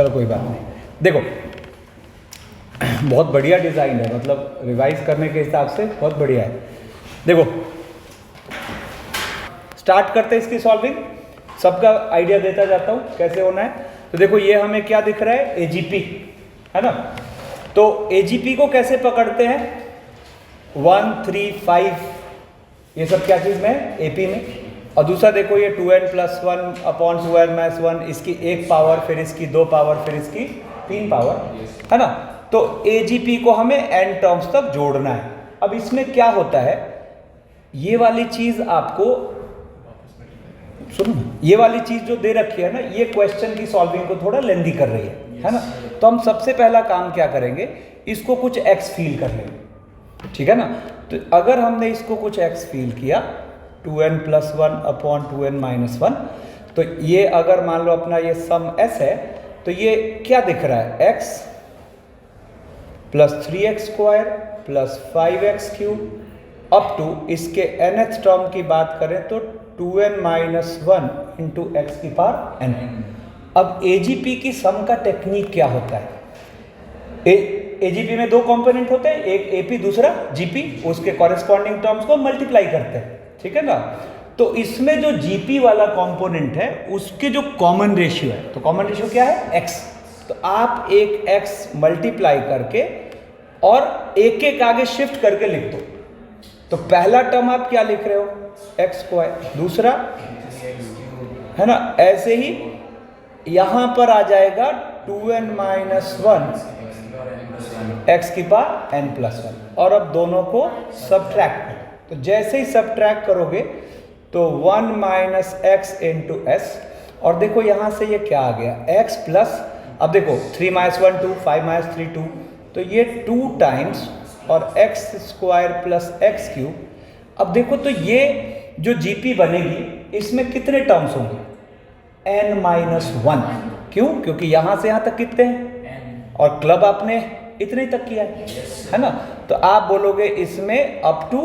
चलो कोई बात नहीं। देखो बहुत बढ़िया डिज़ाइन है, मतलब रिवाइज करने के हिसाब से बहुत बढ़िया है। देखो स्टार्ट करते हैं इसकी सॉल्विंग, सबका आइडिया देता जाता हूँ कैसे होना है। तो देखो ये हमें क्या दिख रहा है, एजीपी है ना। तो एजीपी को कैसे पकड़ते हैं, 1 3 5 ये सब क्या चीज़ में, एपी में। और दूसरा देखो ये 2n+1 अपॉन 2n-1, इसकी 1 पावर, फिर इसकी 2 पावर, फिर इसकी 3 पावर है ना। तो एजीपी को हमें n टर्म्स तक जोड़ना है। अब इसमें क्या होता है, ये वाली चीज़ आपको सुनो, ये वाली चीज़ जो दे रखी है ना, ये क्वेश्चन की सॉल्विंग को थोड़ा लेंदी कर रही है ना। तो हम सबसे पहला काम क्या करेंगे, इसको कुछ x फील कर लेंगे, ठीक है ना। तो अगर हमने इसको कुछ x फील किया 2n+1 अपॉन 2n-1, तो ये अगर मान लो अपना ये सम s है, तो ये क्या दिख रहा है, x + 3x² + 5x³ up to इसके nth टर्म की बात करें तो 2n-1 इंटू एक्स की पावर n। अब एजीपी की सम का टेक्निक क्या होता है, एजीपी में 2 कंपोनेंट होते हैं, एक एपी दूसरा जीपी, उसके कॉरेस्पॉन्डिंग टर्म्स को मल्टीप्लाई करते हैं, ठीक है ना। तो इसमें जो जीपी वाला कंपोनेंट है उसके जो कॉमन रेशियो है, तो कॉमन रेशियो क्या है, x। तो आप एक x मल्टीप्लाई करके और एक एक आगे शिफ्ट करके लिख दो। तो पहला टर्म आप क्या लिख रहे हो, x², दूसरा है ना, ऐसे ही यहां पर आ जाएगा 2n-1 x की पावर n+1। और अब दोनों को सब्ट्रैक्ट करो, तो जैसे ही सब्ट्रैक्ट करोगे तो 1 - x इंटू s, और देखो यहां से ये क्या आ गया, x प्लस, अब देखो 3 - 1 2, 5 - 3 2, तो ये 2 टाइम्स और x² प्लस x³। अब देखो तो ये जो जीपी बनेगी इसमें कितने टर्म्स होंगे, n-1। क्यों, क्योंकि यहां से यहां तक कितने हैं, और क्लब आपने इतने तक किया है ना। तो आप बोलोगे इसमें अप टू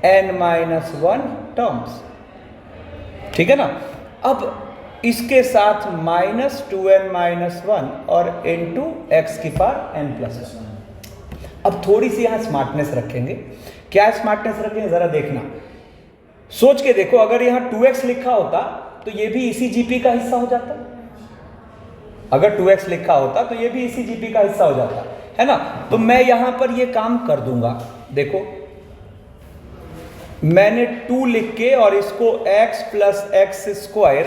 n-1 टर्म्स, ठीक है ना। अब इसके साथ -2n-1 और इंटू एक्स की पावर n+1। अब थोड़ी सी यहां स्मार्टनेस रखेंगे। क्या स्मार्टनेस रखेंगे जरा देखना, सोच के देखो, अगर यहां 2x लिखा होता तो ये भी इसी जीपी का हिस्सा हो जाता, अगर 2x लिखा होता तो ये भी इसी जीपी का हिस्सा हो जाता है ना। तो मैं यहां पर ये काम कर दूंगा, देखो मैंने 2 लिख के और इसको x + x²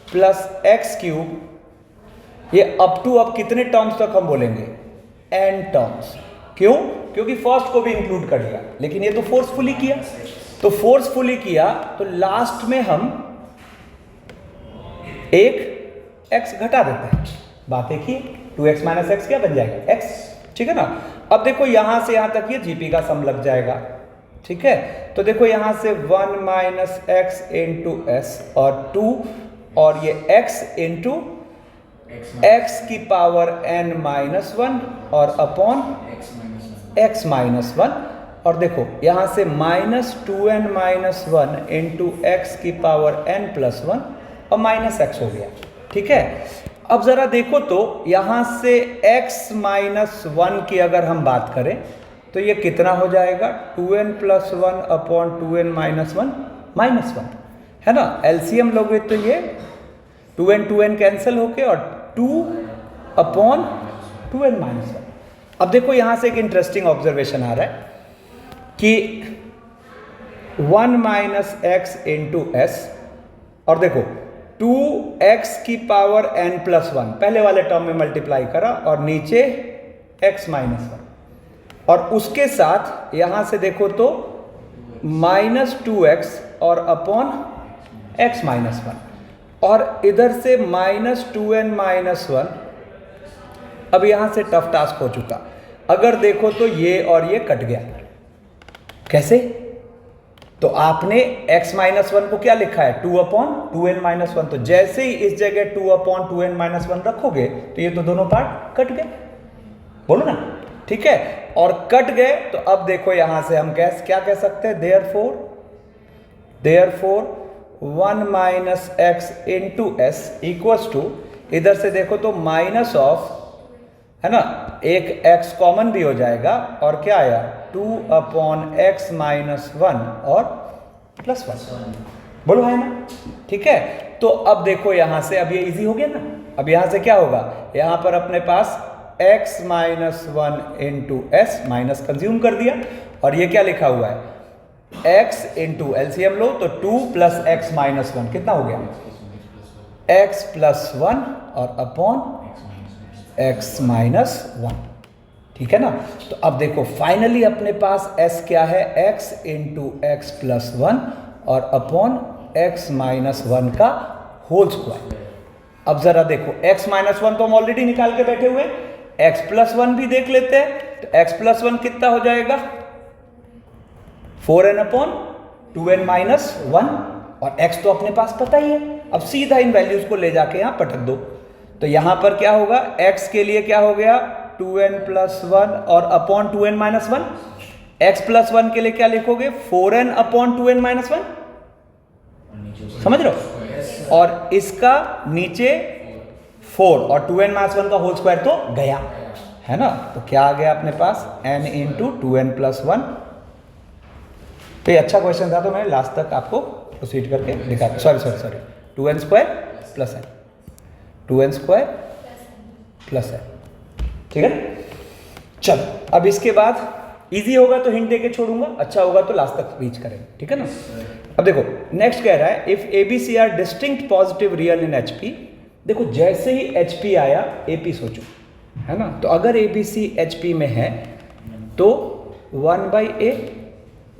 प्लस x³, ये अप टू अब कितने टर्म्स तक हम बोलेंगे, n टर्म्स। क्यों, क्योंकि फर्स्ट को भी इंक्लूड कर लिया, लेकिन ये तो फोर्सफुली किया, तो फोर्सफुली किया तो लास्ट में हम एक x घटा देते हैं, बात एक ही, 2x - x क्या बन जाएगा, x, ठीक है ना। अब देखो यहां से यहां तक ये जीपी का सम लग जाएगा, ठीक है। तो देखो यहां से 1 - x इंटू s और 2, और ये x इंटू x की पावर n-1 और अपॉन x-1, और देखो यहां से -2n-1 इंटू एक्स की पावर n+1 और -x हो गया, ठीक है। अब जरा देखो तो यहां से x-1 की अगर हम बात करें तो ये कितना हो जाएगा, 2n+1 अपॉन 2n-1 -1 है ना। एलसीएम लोगे तो ये 2n कैंसिल होके और 2 अपॉन 2n-1। अब देखो यहां से एक इंटरेस्टिंग ऑब्जर्वेशन आ रहा है कि 1 - x इंटू s, और देखो 2x की पावर n+1 पहले वाले टर्म में मल्टीप्लाई करा और नीचे x-1, और उसके साथ यहां से देखो तो -2x और अपॉन x-1, और इधर से -2n-1। अब यहां से टफ टास्क हो चुका, अगर देखो तो ये और ये कट गया, कैसे, तो आपने x-1 को क्या लिखा है, 2/2n-1, तो जैसे ही इस जगह 2/2n-1 रखोगे तो ये तो दोनों पार्ट कट गए, बोलो ना, ठीक है। और कट गए तो अब देखो यहां से हम क्या कह सकते हैं, therefore 1 - x into s equals to, इधर से देखो तो माइनस ऑफ, है ना, एक x कॉमन भी हो जाएगा और क्या आया 2/x माइनस 1 और प्लस 1, बोलो है ना, ठीक है। तो अब देखो यहां से, अब ये इजी हो गया ना। अब यहां से क्या होगा, यहां पर अपने पास x minus 1 into S, minus consume कर दिया, और ये क्या लिखा हुआ है x इंटू एलसीएम लो तो 2 प्लस एक्स माइनस 1 कितना हो गया x प्लस 1 और अपॉन x माइनस 1, ठीक है ना। तो अब देखो फाइनली अपने पास s क्या है, x इंटू एक्स प्लस 1 और अपॉन x माइनस 1 का होल स्क्वायर। अब जरा देखो x माइनस 1 तो हम ऑलरेडी निकाल के बैठे हुए, x प्लस 1 भी देख लेते हैं। तो x प्लस 1 कितना हो जाएगा 4n अपॉन 2n माइनस 1, और x तो अपने पास पता ही है। अब सीधा इन वैल्यूज को ले जाके यहां पटक दो, तो यहां पर क्या होगा, x के लिए क्या हो गया 2n प्लस 1 और upon 2n minus 1, x plus 1 के लिए क्या लिखोगे 4n अपॉन 2n माइनस 1, समझ रहे हो, और इसका नीचे 4 और 2n माइनस 1 का होल स्क्वायर तो गया, है ना। तो क्या आ गया अपने पास n इंटू 2n प्लस 1। तो ये अच्छा क्वेश्चन था, तो मैं लास्ट तक आपको प्रोसीड करके दिखा, sorry 2n square plus n, 2n square plus n, ठीक है। चलो अब इसके बाद इजी होगा तो हिंट देके छोड़ूंगा, अच्छा होगा तो लास्ट तक रीच करेंगे, ठीक है ना। अब देखो नेक्स्ट कह रहा है if ABC are distinct positive real in HP। देखो जैसे ही HP आया AP सोचो, है ना। तो अगर ABC HP में है तो 1/A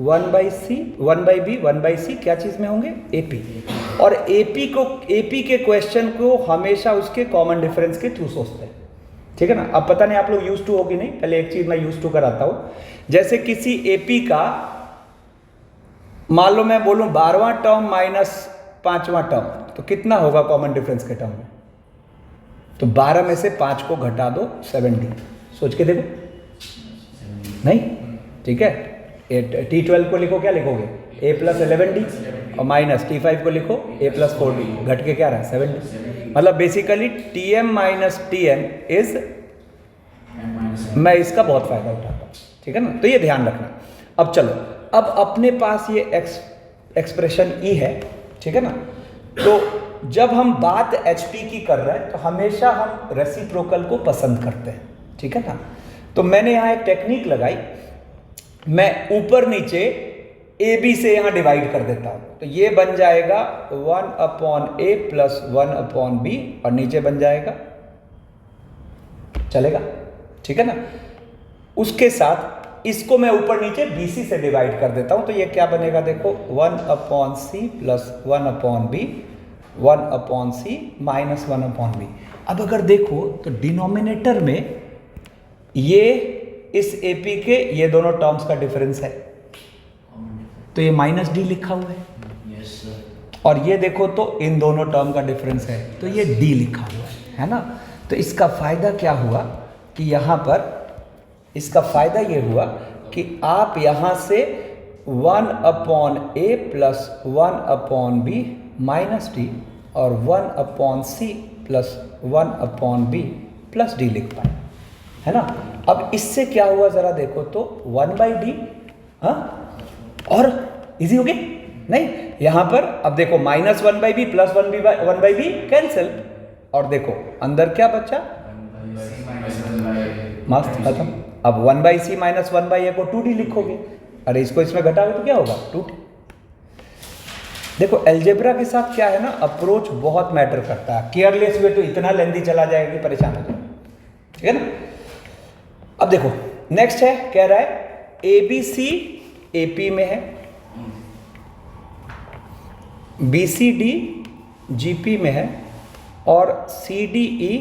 1/C 1/B 1/C क्या चीज में होंगे AP, और AP के क्वेश्चन को हमेशा उसके कॉमन डिफरेंस के थ्रू सोचते हैं, ठीक है ना। अब पता नहीं आप लोग यूज टू हो कि नहीं, पहले एक चीज मैं यूज टू कराता हूं। जैसे किसी AP का मान लो मैं बोलूं 12वां टर्म माइनस 5वां टर्म, तो कितना होगा कॉमन डिफरेंस के टर्म में, तो 12 में से 5 को घटा दो 70, सोच के देखो, नहीं, ठीक है। T12 को लिखो, क्या लिखोगे A प्लस 11D, और माइनस T5 को लिखो A प्लस 4D, घट के क्या रहा 70, मतलब basically TM minus TN is, मैं इसका बहुत फायदा उठाता हूँ, ठीक है ना। तो ये ध्यान रखना। अब चलो, अब अपने पास ये एक्सप्रेशन E है, ठीक है ना। तो जब हम बात HP की कर रहे हैं तो हमेशा हम रेसिप्रोकल को पसंद करते हैं, ठीक है ना। तो मैंने यहाँ एक टेक्निक लगाई, मैं ऊपर नीचे AB से यहाँ डिवाइड कर देता हूँ, तो ये बन जाएगा 1/A प्लस 1/B, और नीचे बन जाएगा, चलेगा, ठीक है ना। उसके साथ इसको मैं ऊपर नीचे BC से डिवाइड कर देता हूँ, तो ये क्या बनेगा देखो 1/C plus 1/B 1/C minus 1/B। अब अगर देखो तो डिनोमिनेटर में ये इस AP के ये दोनों टर्म्स का डिफरेंस है, तो ये माइनस D लिखा हुआ है, और ये देखो तो इन दोनों टर्म का डिफरेंस है, तो ये D लिखा हुआ है ना। तो इसका फायदा क्या हुआ कि यहाँ पर इसका फायदा ये हुआ कि आप यहाँ से 1/A plus 1/B minus D और 1/C plus 1/B plus D लिख पाए, है ना। अब इससे क्या हुआ जरा देखो तो 1/D, हाँ, और इजी हो गया नहीं, यहां पर अब देखो minus 1/B plus 1/B cancel, और देखो अंदर क्या बचा, मस्त खत्म। अब 1/C माइनस 1/A को 2D लिखोगे, अरे इसको इसमें घटाओगे तो क्या होगा 2D। देखो एल्जेब्रा के साथ क्या है ना, अप्रोच बहुत मैटर करता है, केयरलेस हुए तो इतना लेंदी चला जाएगा कि परेशान हो जाए, ठीक है ना। अब देखो नेक्स्ट है, कह रहा है ABC AP में है, BCD GP में है, और CDE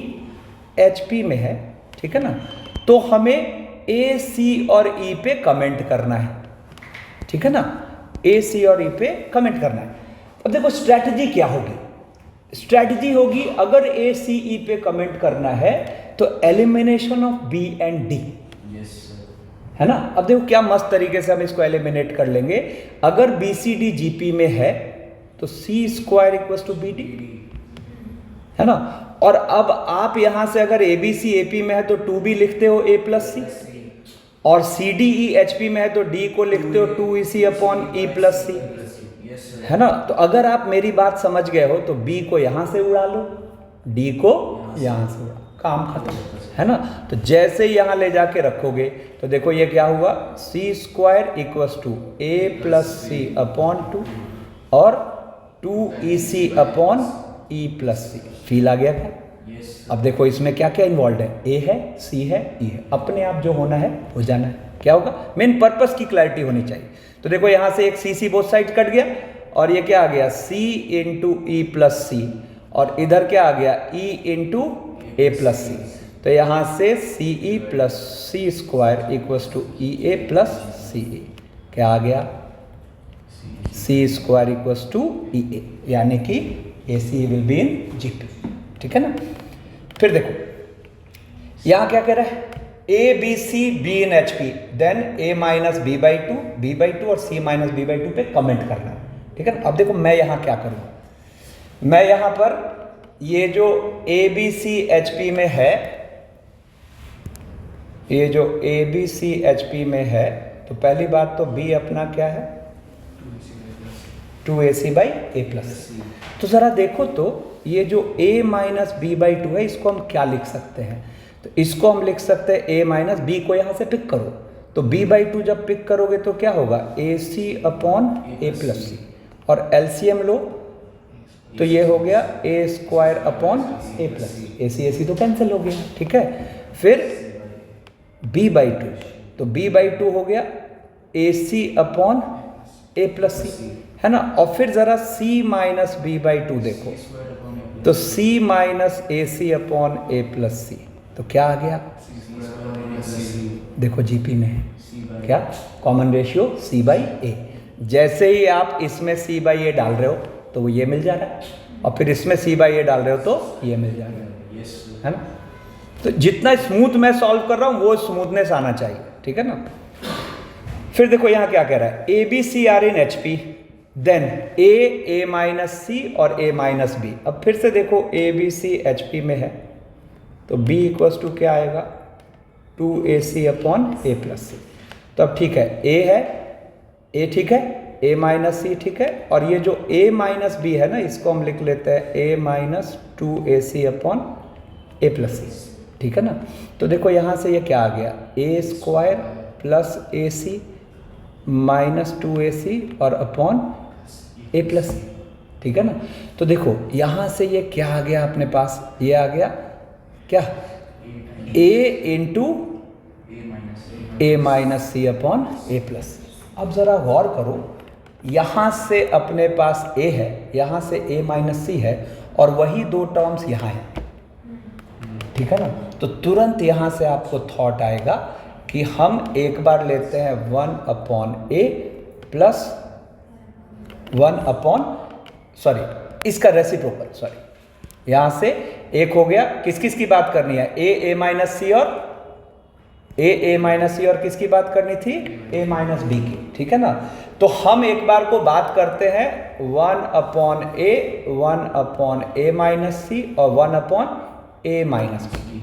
HP में है, ठीक है ना। तो हमें A C और E पे कमेंट करना है, ठीक है ना, A C और E पे कमेंट करना है। अब देखो स्ट्रैटेजी क्या होगी, स्ट्रैटेजी होगी अगर A C E पे कमेंट करना है तो elimination of B and D, है ना। अब देखो क्या मस्त तरीके से हम इसको एलिमिनेट कर लेंगे। अगर BCD GP में है तो C² = BD, है ना, और अब आप यहां से अगर ए बी सी ए पी में है तो 2b लिखते हो a प्लस सी, और C D E H P में है तो d को लिखते हो 2ec upon e plus C, है ना। तो अगर आप मेरी बात समझ गए हो तो b को यहां से उड़ा लो, d को यहां से उड़ा, काम खत्म, है ना। तो जैसे ही यहां ले जाके रखोगे तो देखो ये क्या हुआ, C square equals to A plus C upon 2 और 2ec upon e plus C. Feel आ गया क्या? अब देखो इसमें क्या क्या इन्वॉल्व है, a है, c है, e है, अपने आप जो होना है हो जाना है। क्या होगा, मेन पर्पस की क्लैरिटी होनी चाहिए। तो देखो यहां से एक सी बोथ साइड कट गया और ये क्या आ गया, c into E plus C, और इधर क्या आ गया, e into A plus C. तो यहां से C E plus C square equals to E A plus C A, क्या आ गया, C square equals to E A, यानी कि A C will be in G P, ठीक है ना। फिर देखो यहां क्या कह रहा है, A B C be in H P, then A minus B by two और C minus B by two पे कमेंट करना है, ठीक है ना। अब देखो मैं यहां क्या करूंगा, मैं यहां पर ये जो A B C H P में है, ये जो A B C H P में है, तो पहली बात तो बी अपना क्या है, 2ac बाई ए प्लस। तो जरा देखो तो ये जो a minus B by two है इसको हम क्या लिख सकते हैं, तो इसको हम लिख सकते हैं a माइनस बी को यहाँ से पिक करो, तो b बाई टू जब पिक करोगे तो क्या होगा, ac upon A plus C, और एलसीएम लो तो ये हो गया a square upon A plus C, ac तो कैंसिल हो गया, ठीक है। फिर b बाई टू, तो b बाई टू हो गया ac upon A plus C, है ना। और फिर जरा c minus B by two देखो, तो c minus A C upon A plus C, तो क्या आ गया, देखो जीपी में है क्या, कॉमन रेशियो c बाई ए। जैसे ही आप इसमें c बाई ए डाल रहे हो तो वो ये मिल जा रहा है, और फिर इसमें c बाई ए डाल रहे हो तो ये मिल जा रहा है ना। तो जितना स्मूथ मैं सॉल्व कर रहा हूं वो स्मूथनेस आना चाहिए, ठीक है ना। फिर देखो यहां क्या कह रहा है, A B C are in H P, then A minus C और ए माइनस बी। अब फिर से देखो A B C H P में है तो b इक्वल्स टू क्या आएगा, 2ac upon A plus C. तो अब ठीक है, a है, a ठीक है, a माइनस सी ठीक है, और ये जो a माइनस बी है ना इसको हम लिख लेते हैं a minus 2ac upon A plus C, ठीक है ना। तो देखो यहाँ से ये क्या आ गया, a square plus A C minus 2ac और अपॉन ए प्लस सी, ठीक है ना। तो देखो यहाँ से ये क्या आ गया अपने पास, ये आ गया क्या, a into A minus C upon A plus C. अब ज़रा गौर करो, यहाँ से अपने पास a है, यहाँ से a माइनस सी है, और वही दो टर्म्स यहाँ हैं, ठीक है ना। तो तुरंत यहाँ से आपको थॉट आएगा कि हम एक बार लेते हैं 1 upon A plus 1 upon, sorry इसका रेसिप्रोकल, सॉरी यहाँ से एक हो गया, किस किस की बात करनी है, ए माइनस सी और ए माइनस सी, और किसकी बात करनी थी, ए माइनस बी की, ठीक है ना। तो हम एक बार को बात करते हैं 1 अपॉन ए माइनस सी और 1 अपॉन ए माइनस बी,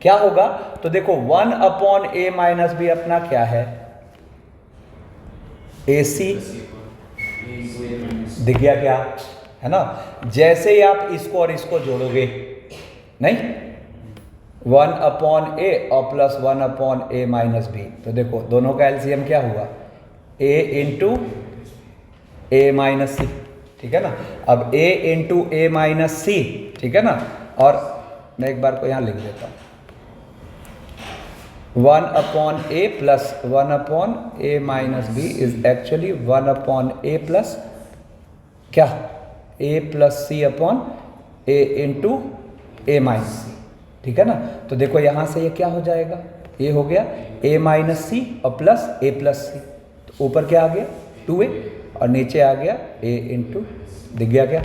क्या होगा। तो देखो 1 अपॉन ए माइनस बी अपना क्या है, ए सी, दिख गया क्या, है ना। जैसे ही आप इसको और इसको जोड़ोगे, नहीं 1 अपॉन ए और plus 1 upon A minus B, तो देखो दोनों का एलसीएम क्या हुआ, ए इंटू ए माइनस सी, ठीक है ना। अब ए इंटू ए माइनस सी, ठीक है ना, और मैं एक बार को यहाँ लिख देता हूँ, 1 upon A plus 1 upon A minus B is actually 1 upon A plus क्या, A plus C upon A into A minus C, ठीक है ना। तो देखो यहाँ से ये क्या हो जाएगा, ये हो गया ए माइनस सी और प्लस ए प्लस सी, तो ऊपर क्या आ गया 2a और नीचे आ गया a इंटू, दिख गया क्या,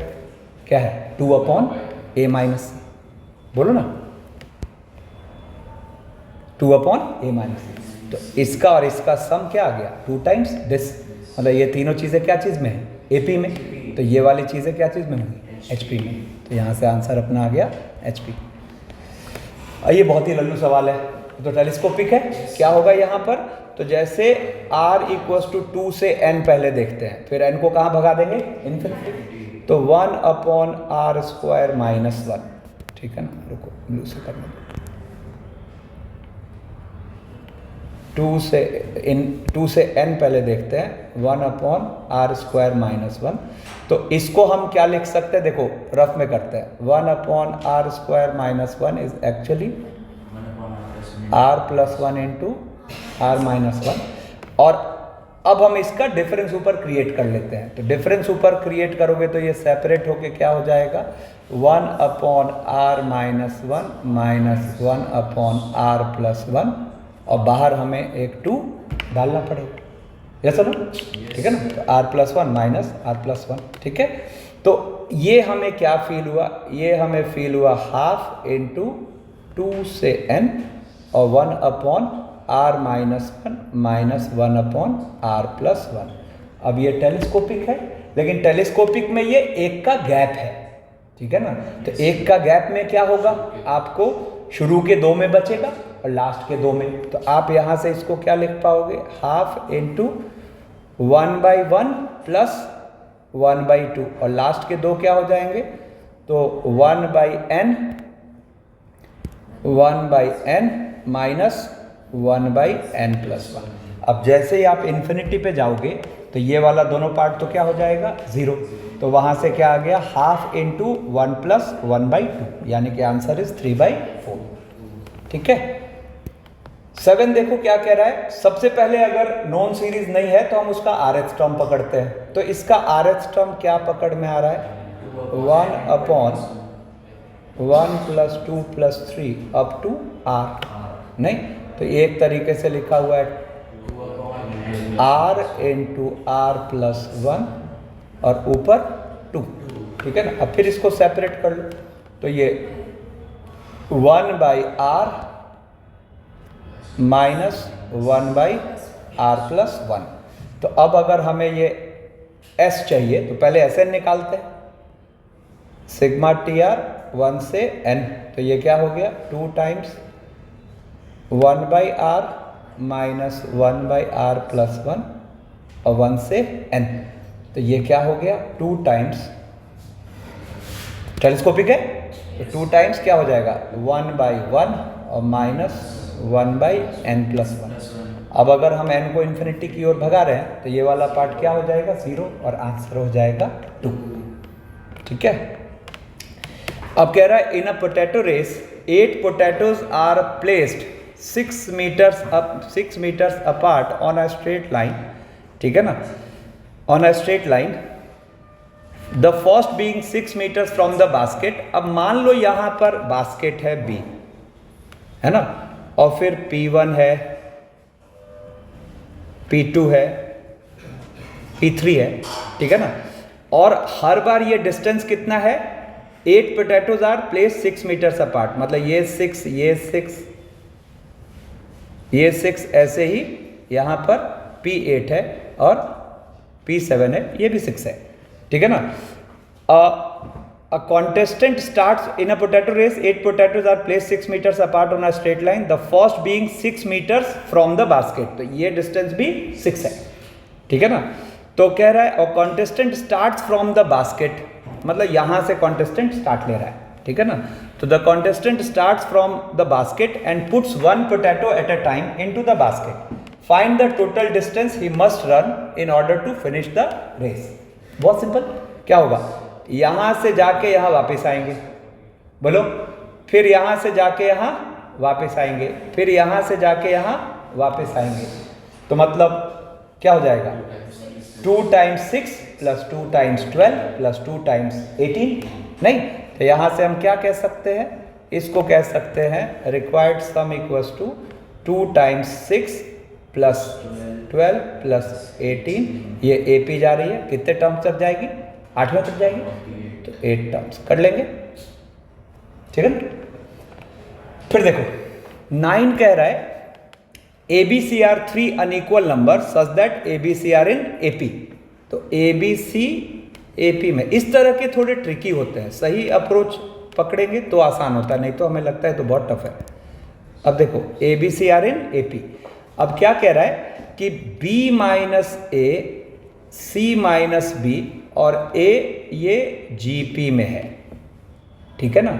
क्या है 2 अपॉन ए माइनस सी, बोलो ना 2 अपॉन ए माइनस सी। तो इसका और इसका सम क्या आ गया 2 टाइम्स दिस, मतलब ये तीनों चीज़ें क्या चीज़ में है, एपी में, तो ये वाली चीज़ें क्या चीज़ में होंगी, HP में। तो यहाँ से आंसर अपना आ गया HP। ये बहुत ही लल्लू सवाल है, तो टेलीस्कोपिक है। क्या होगा यहाँ पर, तो जैसे r = 2 से n पहले देखते हैं, फिर n को कहाँ भगा देंगे, इन्फिनिटी, तो 1/r² - 1, ठीक है ना। रुको ब्लू से करने दो। 2 से n पहले देखते हैं, 1/r² - 1। तो इसको हम क्या लिख सकते हैं, देखो रफ में करते हैं, 1/r² - 1 is actually r+1 × r-1। और अब हम इसका डिफरेंस ऊपर क्रिएट कर लेते हैं। तो डिफरेंस ऊपर क्रिएट करोगे तो ये सेपरेट होके क्या हो जाएगा, 1/r - 1 - 1/r+1, और बाहर हमें एक 2 डालना पड़ेगा, जैसा ना, ठीक है ना। तो r+1 - r+1, ठीक है। तो ये हमें क्या फील हुआ, ये हमें फील हुआ 1/2 × 2 से n और 1/r - 1 - 1/r+1। अब ये टेलीस्कोपिक है, लेकिन टेलीस्कोपिक में ये एक का गैप है, ठीक है ना। तो एक का गैप में क्या होगा, आपको शुरू के 2 में बचेगा और लास्ट के 2 में। तो आप यहाँ से इसको क्या लिख पाओगे, 1/2 × 1/1 + 1/2, और लास्ट के 2 क्या हो जाएंगे, तो 1/n - 1/n+1। अब जैसे ही आप इन्फिनिटी पे जाओगे तो ये वाला दोनों पार्ट तो क्या हो जाएगा, 0। तो वहाँ से क्या आ गया, 1/2 × 1 + 1/2, यानी कि आंसर इज 3/4, ठीक है। 7 देखो क्या कह रहा है। सबसे पहले अगर नॉन सीरीज नहीं है तो हम उसका RH टर्म पकड़ते हैं। तो इसका RH टर्म क्या पकड़ में आ रहा है, 1/1 + 2 + 3 अप टू r, नहीं तो एक तरीके से लिखा हुआ है r × r+1 और ऊपर 2, ठीक है ना। अब फिर इसको सेपरेट कर लो, तो ये 1/r - 1/r+1। तो अब अगर हमें ये s चाहिए तो पहले Sn निकालते हैं, σTr 1 से n। तो ये क्या हो गया, 2 टाइम्स 1/r - 1/r+1 और 1 से n। तो ये क्या हो गया, 2 टाइम्स, टेलीस्कोपिक है तो 2 टाइम्स क्या हो जाएगा, 1/1 और -1/n+1। अब अगर हम n को इन्फिनिटी की ओर भगा रहे हैं तो ये वाला पार्ट क्या हो जाएगा, 0, और आंसर हो जाएगा 2, ठीक है। अब कह रहा है in a potato race 8 potatoes are placed 6 metres apart on a straight line, ठीक है ना, on a straight line, the first being 6 metres from the basket. अब मान लो यहां पर बास्केट है B, है ना, और फिर P1 है, P2 है, P3 है, ठीक है ना, और हर बार ये डिस्टेंस कितना है, 8 potatoes are place 6 metres apart, मतलब ये 6, ये 6, ये 6, ऐसे ही यहाँ पर P8 है और P7 है, ये भी 6 है, ठीक है ना। A contestant starts in a potato race, 8 potatoes are placed 6 meters apart on a straight line, the first being 6 meters from the basket। तो ये डिस्टेंस भी 6 है, ठीक है ना। तो कह रहा है और contestant starts from the basket, मतलब यहां से कॉन्टेस्टेंट स्टार्ट ले रहा है, ठीक है ना। तो the contestant starts from the basket and puts 1 potato at a time into the basket, find the total distance he must run in order to finish the race. बहुत सिंपल, क्या होगा, यहां से जाके यहां वापस आएंगे, बोलो, फिर यहां से जाके यहां वापस आएंगे, फिर यहां से जाके यहां वापस आएंगे। तो मतलब क्या हो जाएगा, 2 × 6 + 2 × 12 + 2 × 18, नहीं तो यहां से हम क्या कह सकते हैं, इसको कह सकते हैं रिक्वायर्ड सम इक्वल्स टू 2 × 6 + 12 + 18, ये AP जा रही है, कितने टर्म्स तक जाएगी, 8वें तक जाएगी, तो 8 टर्म्स कर लेंगे, ठीक है ना। फिर देखो 9 कह रहा है ABC are 3 unequal numbers such that ABC are in AP। तो ABC AP में। इस तरह के थोड़े ट्रिकी होते हैं, सही अप्रोच पकड़ेंगे तो आसान होता है, नहीं तो हमें लगता है तो बहुत टफ है। अब देखो ABC आर इन AP। अब क्या कह रहा है कि B minus A, C minus B और A ये GP में है, ठीक है ना।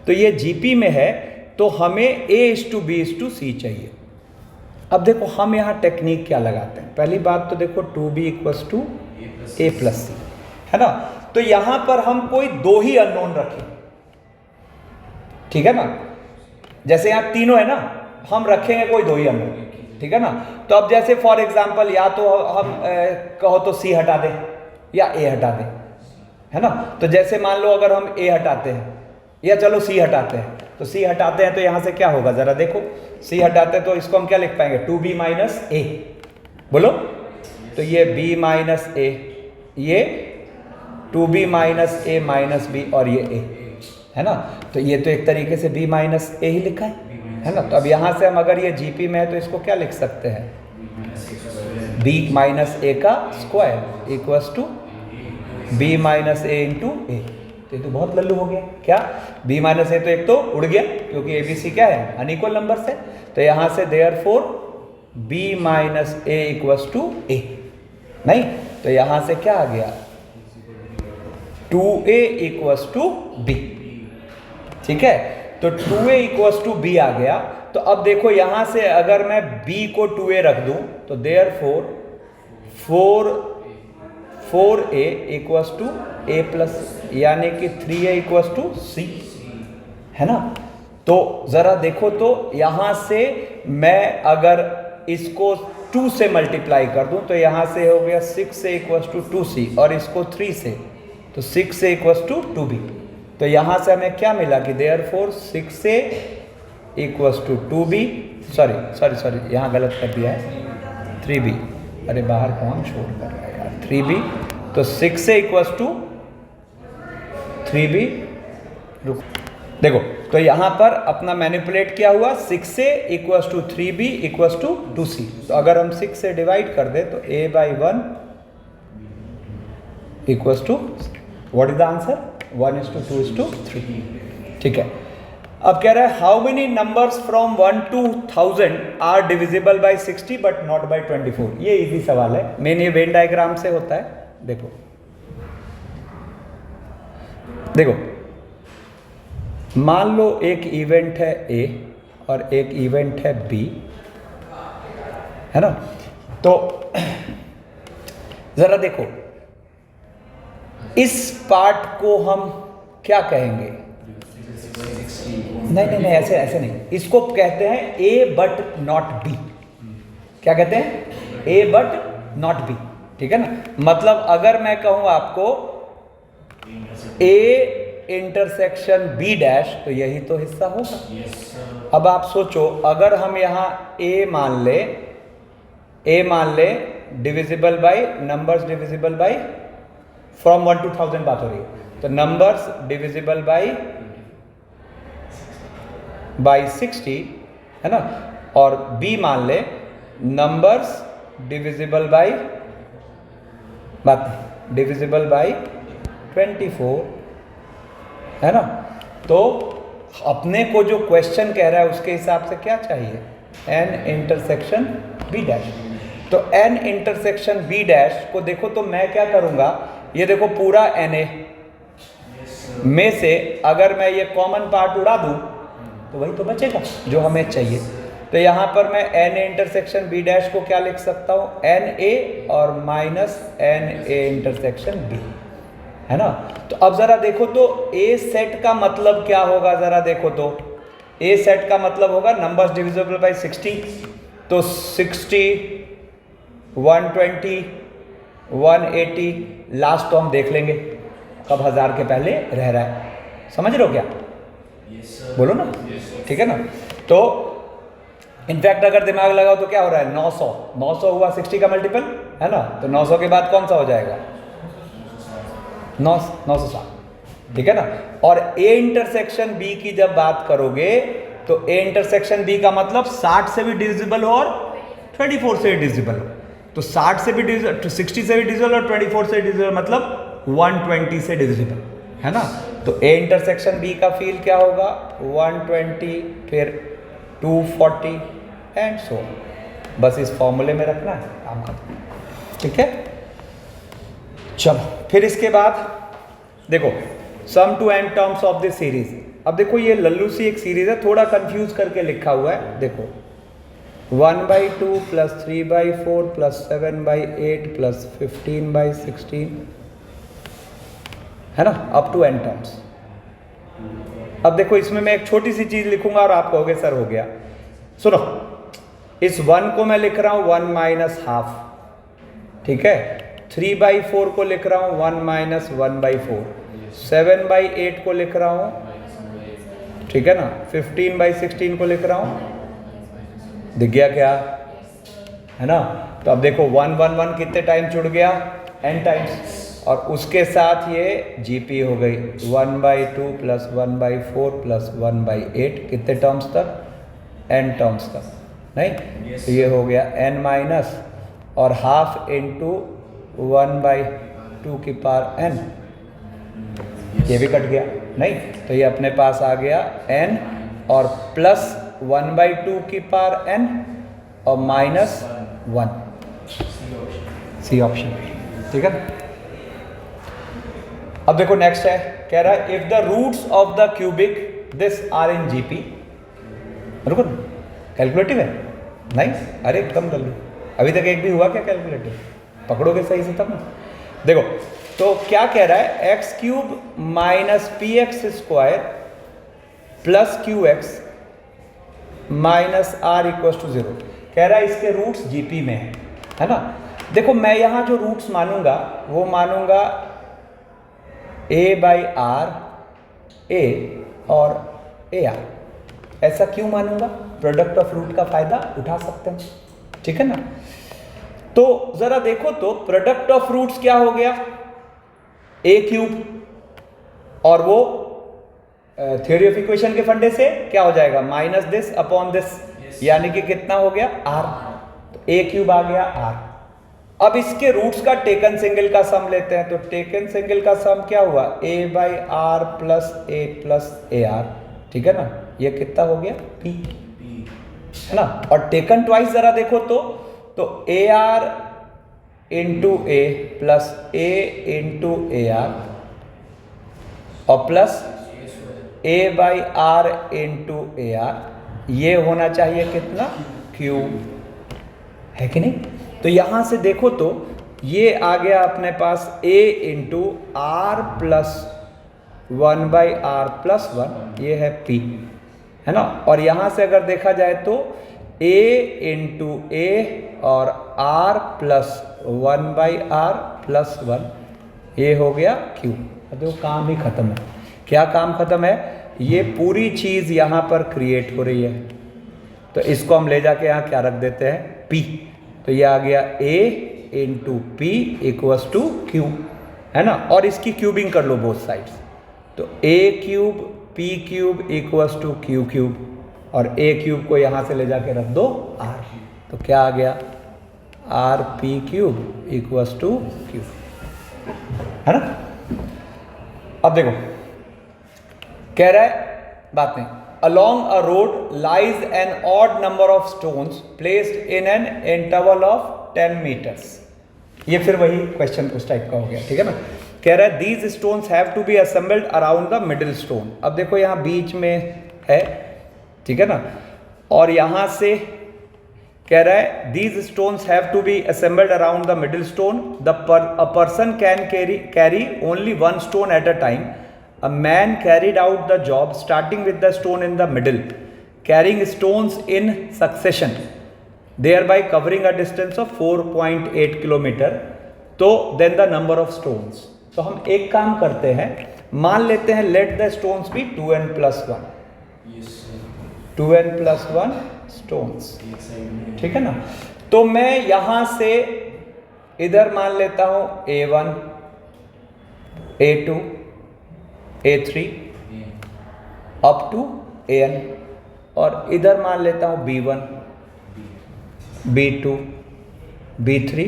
तो ये GP में है तो हमें A:B:C चाहिए। अब देखो हम यहाँ टेक्निक क्या लगाते हैं। पहली बात तो देखो 2B = A+C, है ना। तो यहाँ पर हम कोई दो ही अननोन रखें, ठीक है ना। जैसे यहाँ तीनों है ना, हम रखेंगे कोई दो ही अननोन, ठीक है ना। तो अब जैसे फॉर एग्जांपल या तो हम कहो तो C हटा दें या A हटा दें, है ना। तो जैसे मान लो अगर हम A हटाते हैं या चलो C हटाते हैं, तो C हटाते हैं तो यहाँ से क्या होगा जरा देखो। C हटाते हैं तो इसको हम क्या लिख पाएंगे 2B माइनस A, बोलो। तो ये B माइनस A, ये 2B minus A minus B और ये A, है ना। तो ये तो एक तरीके से B माइनस A ही लिखा है ना। तो अब यहाँ से हम अगर ये GP में है तो इसको क्या लिख सकते हैं B माइनस A का square equals to B minus A into A। तो ये तो बहुत लल्लू हो गया। क्या B माइनस A तो एक तो उड़ गया क्योंकि ABC क्या है अनइक्वल नंबर्स है। तो यहाँ से therefore B minus A equals to A, नहीं तो यहाँ से क्या आ गया 2A इक्वल्स टू B, ठीक है। तो 2A इक्वल्स टू B आ गया। तो अब देखो यहाँ से अगर मैं B को 2A रख दूं तो therefore 4A equals to A plus, यानी कि 3A इक्वल्स टू C, है ना। तो जरा देखो तो यहाँ से मैं अगर इसको 2 से मल्टीप्लाई कर दूं तो यहाँ से हो गया 6A इक्वल्स टू 2C और इसको 3 से तो 6A इक्वल्स टू 2B। तो यहाँ से हमें क्या मिला कि therefore 6A equals to 2B, sorry यहाँ गलत कर दिया है 3B। अरे बाहर कौन शोर कर रहा है यार, 3B। तो 6A इक्वल्स टू 3B। रुक देखो, तो यहाँ पर अपना मैनिपुलेट क्या हुआ 6A equals to 3B equals to 2C। तो अगर हम 6 से डिवाइड कर दे तो A/1 equals to what is the answer 1:2:3, ठीक है। अब कह रहा है how many numbers from 1 to 1000 are divisible by 60 but not by 24। ये इजी सवाल है, मेन ये वेन डायग्राम से होता है। देखो मान लो एक इवेंट है A और एक इवेंट है B, है ना। तो जरा देखो इस पार्ट को हम क्या कहेंगे, नहीं ऐसे नहीं, इसको कहते हैं A बट नॉट B। क्या कहते हैं A बट नॉट B, ठीक है ना। मतलब अगर मैं कहूं आपको A इंटरसेक्शन B डैश तो यही तो हिस्सा होगा। अब आप सोचो अगर हम यहां A मान ले divisible by numbers divisible by from 1 to 1000 बात हो रही है, तो नंबर्स डिविजिबल बाय 60, है ना। और B मान ले numbers divisible by divisible by 24, है ना। तो अपने को जो क्वेश्चन कह रहा है उसके हिसाब से क्या चाहिए N इंटरसेक्शन B डैश। तो N इंटरसेक्शन B डैश को देखो तो मैं क्या करूंगा, ये देखो पूरा NA में से अगर मैं ये कॉमन पार्ट उड़ा दूं तो वही तो बचेगा जो हमें चाहिए। तो यहाँ पर मैं NA इंटरसेक्शन B डैश को क्या लिख सकता हूँ NA और माइनस NA इंटरसेक्शन B, है ना। तो अब जरा देखो तो A सेट का मतलब क्या होगा, जरा देखो तो A सेट का मतलब होगा नंबर्स डिविजिबल बाय 60। तो 60, 120, 180, लास्ट तो हम देख लेंगे कब 1000 के पहले रह रहा है, समझ रहे हो क्या, बोलो ना, ठीक है ना। तो इनफैक्ट अगर दिमाग लगाओ तो क्या हो रहा है 900 हुआ 60 का मल्टीपल, है ना। तो 900 के बाद कौन सा हो जाएगा 960, ठीक है ना। और A इंटरसेक्शन B की जब बात करोगे तो A इंटरसेक्शन B का मतलब 60 से भी डिविजिबल हो और 24 से भी डिविजिबल हो। तो 60 से भी डिविजिबल, 60 से भी डिविजिबल और 24 से डिविजिबल मतलब 120 से डिविजिबल, है ना। तो ए इंटरसेक्शन बी का फील्ड क्या होगा, 120 फिर 240 एंड सो। बस इस फॉर्मूले में रखना है, काम खत्म, ठीक है। चलो फिर इसके बाद देखो sum to N terms of this series. अब देखो ये लल्लू सी एक सीरीज है, थोड़ा कंफ्यूज करके लिखा हुआ है। देखो 1/2 प्लस 3/4 प्लस 7/8 प्लस 15/16, है ना, अप टू एन टर्म्स। अब देखो इसमें मैं एक छोटी सी चीज लिखूंगा और आप कहोगे सर हो गया। सुनो, इस 1 को मैं लिख रहा हूं 1 माइनस हाफ, ठीक है। 3/4 को लिख रहा हूं 1 माइनस 1/4, 7/8 को लिख रहा हूं, ठीक है ना, 15/16 को लिख रहा हूं। दिख गया क्या, है ना। तो अब देखो 1 1 1 कितने टाइम जुड़ गया, n टाइम्स, और उसके साथ ये GP हो गई 1/2 प्लस 1/4 प्लस 1/8, कितने टर्म्स तक, n टर्म्स तक, नहीं। तो ये हो गया n माइनस और हाफ इंटू 1/2 की पावर n, ये भी कट गया, नहीं। तो ये अपने पास आ गया n और प्लस 1/2 की पावर n और माइनस 1, सी ऑप्शन, ठीक है। अब देखो नेक्स्ट है, कह रहा है if the roots of the cubic this are in GP। रुको, कैलकुलेटिव है, नहीं, अरे कम कर लो, अभी तक एक भी हुआ क्या कैलकुलेटिव, पकड़ोगे सही से तब ना। देखो तो क्या कह रहा है, x³ minus px² plus qx minus r equal to 0। कह रहा है इसके रूट्स GP में है ना। देखो मैं यहां जो रूट्स मानूंगा वो मानूंगा a/r a और ar। ऐसा क्यों मानूंगा, प्रोडक्ट ऑफ रूट का फायदा उठा सकते हैं, ठीक है ना। तो जरा देखो तो प्रोडक्ट ऑफ रूट्स क्या हो गया, a³ और वो थ्योरी ऑफ इक्वेशन के फंडे से क्या हो जाएगा, माइनस दिस अपॉन दिस, यानी कि कितना हो गया r। तो a³ आ गया r। अब इसके रूट्स का टेकन सिंगल का सम लेते हैं, तो टेकन सिंगल का सम क्या हुआ, a/r plus a plus ar, ठीक है ना। ये कितना हो गया p, है ना। और टेकन ट्वाइस जरा देखो तो ar into a plus a into ar और प्लस a/r इंटू ar, ये होना चाहिए कितना, q, है कि नहीं। तो यहां से देखो तो ये आ गया अपने पास a into r plus 1/r plus 1, ये है p, है ना। और यहां से अगर देखा जाए तो a इंटू a और r प्लस 1/r प्लस 1, ये हो गया q। तो काम ही खत्म है। क्या काम खत्म है, ये पूरी चीज यहां पर क्रिएट हो रही है, तो इसको हम ले जाके यहां क्या रख देते हैं, p। तो ये आ गया a into p equals to q, है ना। और इसकी क्यूबिंग कर लो बोथ साइड्स, तो a³ p³ equals to q³ और a³ को यहां से ले जाके रख दो r। तो क्या आ गया, rp³ इक्वल्स टू q, है ना। अब देखो कह रहा है बात नहीं, along a road lies an odd number of stones placed in an interval of 10 meters। ये फिर वही क्वेश्चन उस टाइप का हो गया, ठीक है ना। कह रहा है these stones have to be assembled around the middle stone। अब देखो यहाँ बीच में है, ठीक है ना। और यहाँ से कह रहा है these stones have to be assembled around the middle stone। A person can carry only one stone at a time। A man carried out the job starting with the stone in the middle, carrying stones in succession, thereby covering a distance of 4.8 kilometer। तो then the number of stones। तो हम एक काम करते हैं, मान लेते हैं let the stones be 2n plus 1, 2n plus 1 stones, ठीक है ना। तो मैं यहां से इधर मान लेता हूं a1 a2 a3 up to an, और इधर मान लेता हूं b1 b2 b3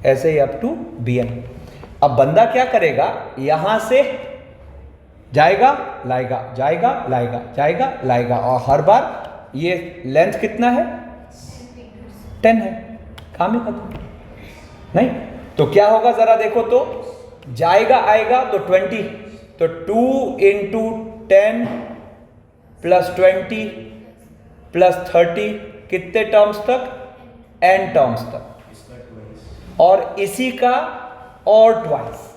ऐसे ही अप टू bn। अब बंदा क्या करेगा, यहां से जाएगा लाएगा, जाएगा लाएगा, जाएगा लाएगा, और हर बार ये लेंथ कितना है 10 है, काम ही खत्म। नहीं तो क्या होगा जरा देखो तो, जाएगा आएगा तो 20, तो 2 इंटू 10 प्लस 20 प्लस 30 कितने टर्म्स तक, n टर्म्स तक, और इसी का और twice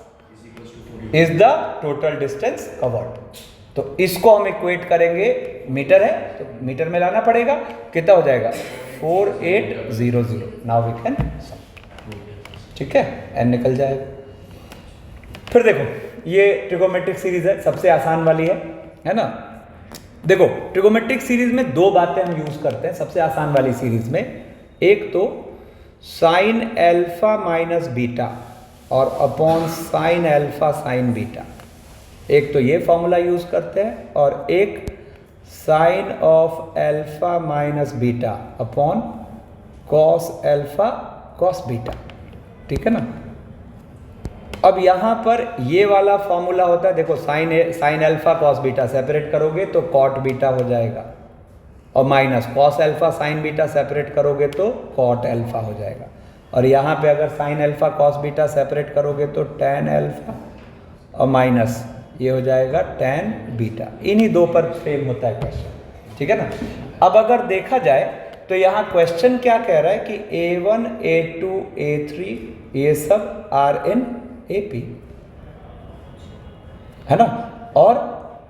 is the total distance covered. तो इसको हम इक्वेट करेंगे, मीटर है तो मीटर में लाना पड़ेगा, कितना हो जाएगा 4800। नाउ वी कैन, ठीक है, n निकल जाएगा। फिर देखो ये ट्रिगोमेट्रिक सीरीज है, सबसे आसान वाली है ना। देखो ट्रिगोमेट्रिक सीरीज में दो बातें हम यूज करते हैं सबसे आसान वाली सीरीज में, एक तो साइन एल्फा माइनस बीटा और upon sine alpha sine beta, एक तो ये फॉर्मूला यूज करते हैं, और एक sine of alpha minus beta upon cos alpha cos beta, ठीक है ना। अब यहां पर ये वाला फॉर्मूला होता है, देखो sine alpha cos beta separate करोगे तो कॉट बीटा हो जाएगा, और minus cos alpha sine beta separate करोगे तो कॉट एल्फा हो जाएगा, और यहाँ पे अगर sine alpha cos beta separate करोगे तो टैन एल्फा, और माइनस ये हो जाएगा टैन बीटा। इन्हीं दो पर फ्रेम होता है क्वेश्चन, ठीक है ना। अब अगर देखा जाए तो यहाँ क्वेश्चन क्या कह रहा है कि A1 A2 A3 ये सब आर इन AP, है ना, और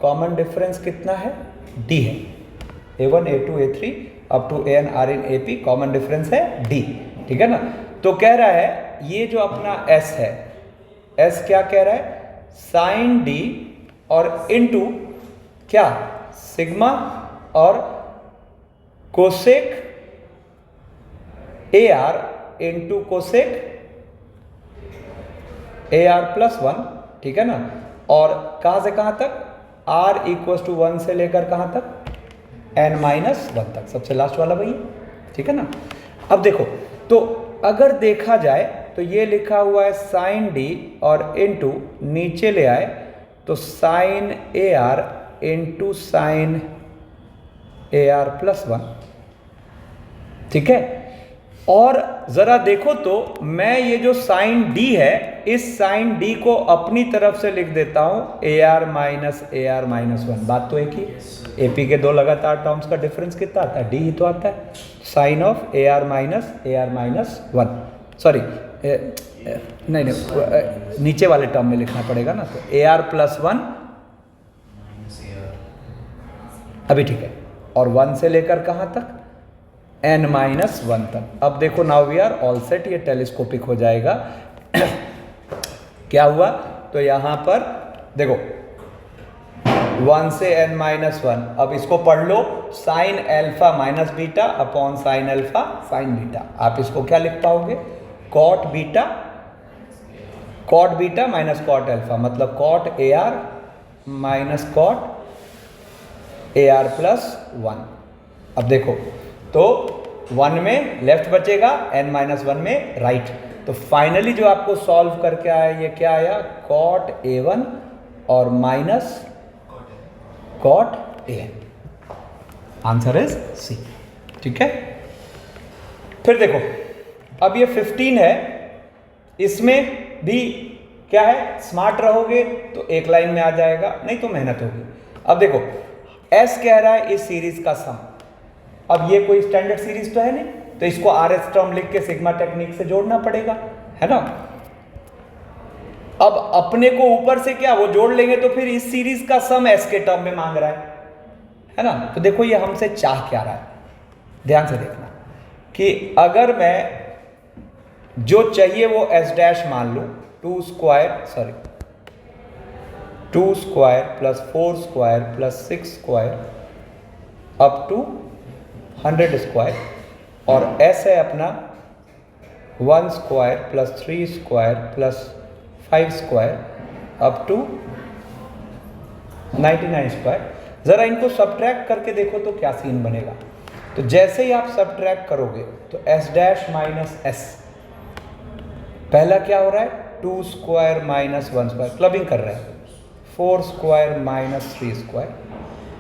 कॉमन डिफरेंस कितना है D है। A1 A2 A3 up to AN are in AP, common difference है D, ठीक है ना। तो कह रहा है ये जो अपना S है, S क्या कह रहा है, साइन D और इनटू क्या सिग्मा और cosec AR into cosec AR plus 1, ठीक है ना। और कहां से कहां तक, R इक्वल टू 1 से लेकर कहां तक, N माइनस 1 तक, सबसे लास्ट वाला वही, ठीक है ना। अब देखो तो अगर देखा जाए तो ये लिखा हुआ है साइन D और इनटू नीचे ले आए तो sine AR into sine AR plus 1, ठीक है। और जरा देखो तो मैं ये जो साइन D है, इस साइन D को अपनी तरफ से लिख देता हूं AR माइनस AR-1, बात तो एक ही, AP के दो लगातार टर्म्स का डिफरेंस कितना आता है, D ही तो आता है, sine of AR minus AR-1, sorry नहीं नीचे वाले टर्म में लिखना पड़ेगा ना, तो AR प्लस 1 अभी ठीक है, और 1 से लेकर कहां तक, N माइनस 1 तक। अब देखो now we are all set, ये टेलीस्कोपिक हो जाएगा। क्या हुआ, तो यहां पर देखो 1 से N माइनस 1, अब इसको पढ़ लो sine alpha minus beta upon sine alpha sine beta, आप इसको क्या लिख पाओगे, cot beta minus cot alpha, मतलब cot AR minus cot AR plus 1। अब देखो तो 1 में लेफ्ट बचेगा, N माइनस 1 में राइट, तो फाइनली जो आपको सॉल्व करके आया ये क्या आया, कॉट A1 और minus cot AN, answer is C, ठीक है। फिर देखो अब ये 15 है, इसमें भी क्या है, स्मार्ट रहोगे तो एक लाइन में आ जाएगा, नहीं तो मेहनत होगी। अब देखो S कह रहा है इस सीरीज का सम, अब ये कोई स्टैंडर्ड सीरीज तो है नहीं, तो इसको RS टर्म लिख के सिग्मा टेक्निक से जोड़ना पड़ेगा, है ना। अब अपने को ऊपर से क्या वो जोड़ लेंगे, तो फिर इस सीरीज का सम S के टर्म में मांग रहा है ना। तो देखो ये हमसे चाह क्या रहा है, ध्यान से देखना कि अगर मैं जो चाहिए वो S डैश मान लूं, 2 square plus 4 square plus 6 square up to 100 square, और S है अपना 1 square plus 3 square plus 5 square up to 99 square. ज़रा इनको सब्ट्रैक्ट करके देखो तो क्या सीन बनेगा। तो जैसे ही आप सब्ट्रैक्ट करोगे तो S डैश माइनस S, पहला क्या हो रहा है 2 स्क्वायर माइनस 1 स्क्वायर, क्लबिंग कर रहे हैं, 4 square minus 3 square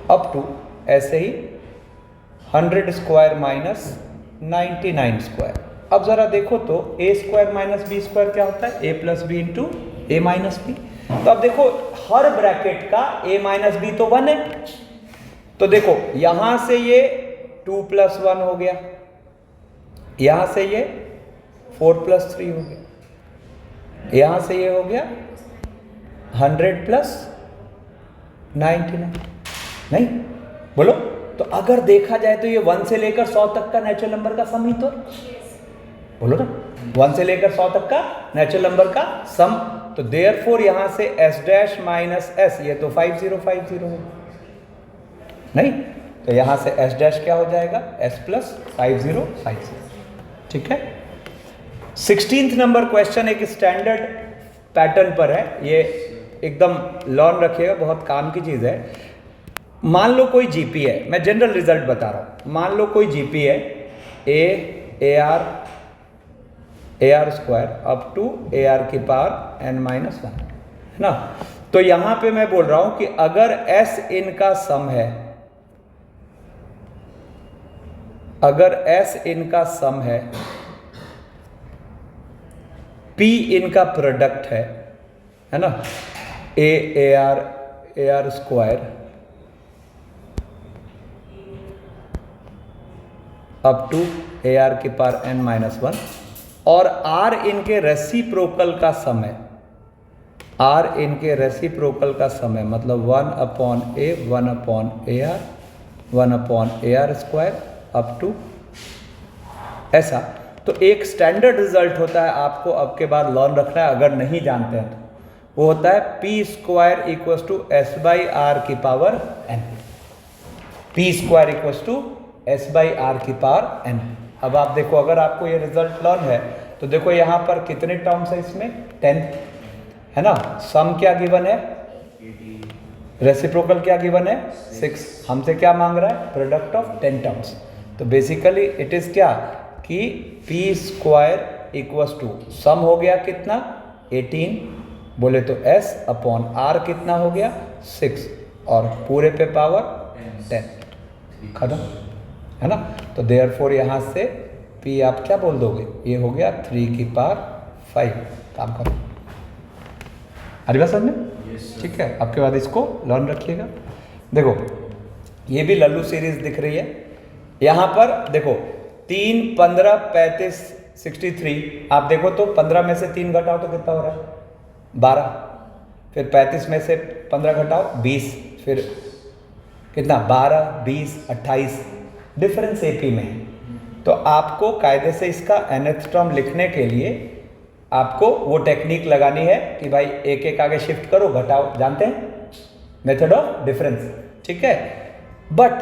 up to ऐसे ही 100 स्क्वायर माइनस 99 स्क्वायर। अब जरा देखो तो a square minus B square क्या होता है, a plus B into A minus B. तो अब देखो हर ब्रैकेट का a माइनस बी तो 1 है, तो देखो यहां से ये 2 प्लस 1 हो गया, यहां से ये 4 प्लस 3 हो गया, यहां से ये हो गया 100 प्लस 99, नहीं बोलो। तो अगर देखा जाए तो ये 1 से लेकर 100 तक का नेचुरल नंबर का सम ही तो, बोलो ना, 1 से लेकर 100 तक का नेचुरल नंबर का सम। तो देयरफॉर यहां से s डैश माइनस s, ये तो 5050 है, नहीं, तो यहां से s डैश क्या हो जाएगा, s प्लस 5050, ठीक है। 16th नंबर क्वेश्चन एक स्टैंडर्ड पैटर्न पर है, ये एकदम लर्न रखिएगा, बहुत काम की चीज है। मान लो कोई जीपी है, मैं जनरल रिजल्ट बता रहा हूं, मान लो कोई जीपी है A R square up to A R की पावर n माइनस 1, है ना। तो यहां पे मैं बोल रहा हूं कि अगर s इनका सम है, अगर s इनका सम है, p इनका प्रोडक्ट है ना, A R square up to A R की पावर n माइनस 1, और r इनके रेसिप्रोकल का सम है, r इनके रेसिप्रोकल का सम है, मतलब 1 upon A 1 upon A R 1 upon A R square up to ऐसा। तो एक स्टैंडर्ड रिजल्ट होता है, आपको अब के बाद लर्न रखना है, अगर नहीं जानते हैं तो वो होता है P square equals to S by R की power n, P square equals to S by R की पावर n। अब आप देखो, अगर आपको ये रिजल्ट लर्न है तो देखो यहाँ पर कितने टर्म्स है इसमें, 10, है ना। सम क्या गिवन है, रेसिप्रोकल क्या गिवन है, 6। हमसे क्या मांग रहा है, प्रोडक्ट ऑफ 10 टर्म्स। तो बेसिकली इट इज क्या कि P square equals to some हो गया कितना 18, बोले तो s अपॉन r कितना हो गया 6, और पूरे पे पावर 10, खत्म, है ना। तो देयरफॉर यहाँ से p आप क्या बोल दोगे, ये हो गया 3 की पावर 5, काम करो। अरे बात समझ में, ठीक है। आपके बाद इसको लर्न रखिएगा। देखो ये भी लल्लू सीरीज दिख रही है, यहाँ पर देखो 3, 15, 35, 63। आप देखो तो 15 में से 3 घटाओ तो कितना हो रहा है, 12, फिर 35 में से 15 घटाओ 20, फिर कितना 12, 20, 28, डिफरेंस एपी में है। तो आपको कायदे से इसका nth टर्म लिखने के लिए आपको वो टेक्निक लगानी है कि भाई एक एक आगे शिफ्ट करो, घटाओ, जानते हैं मेथड ऑफ डिफरेंस, ठीक है। बट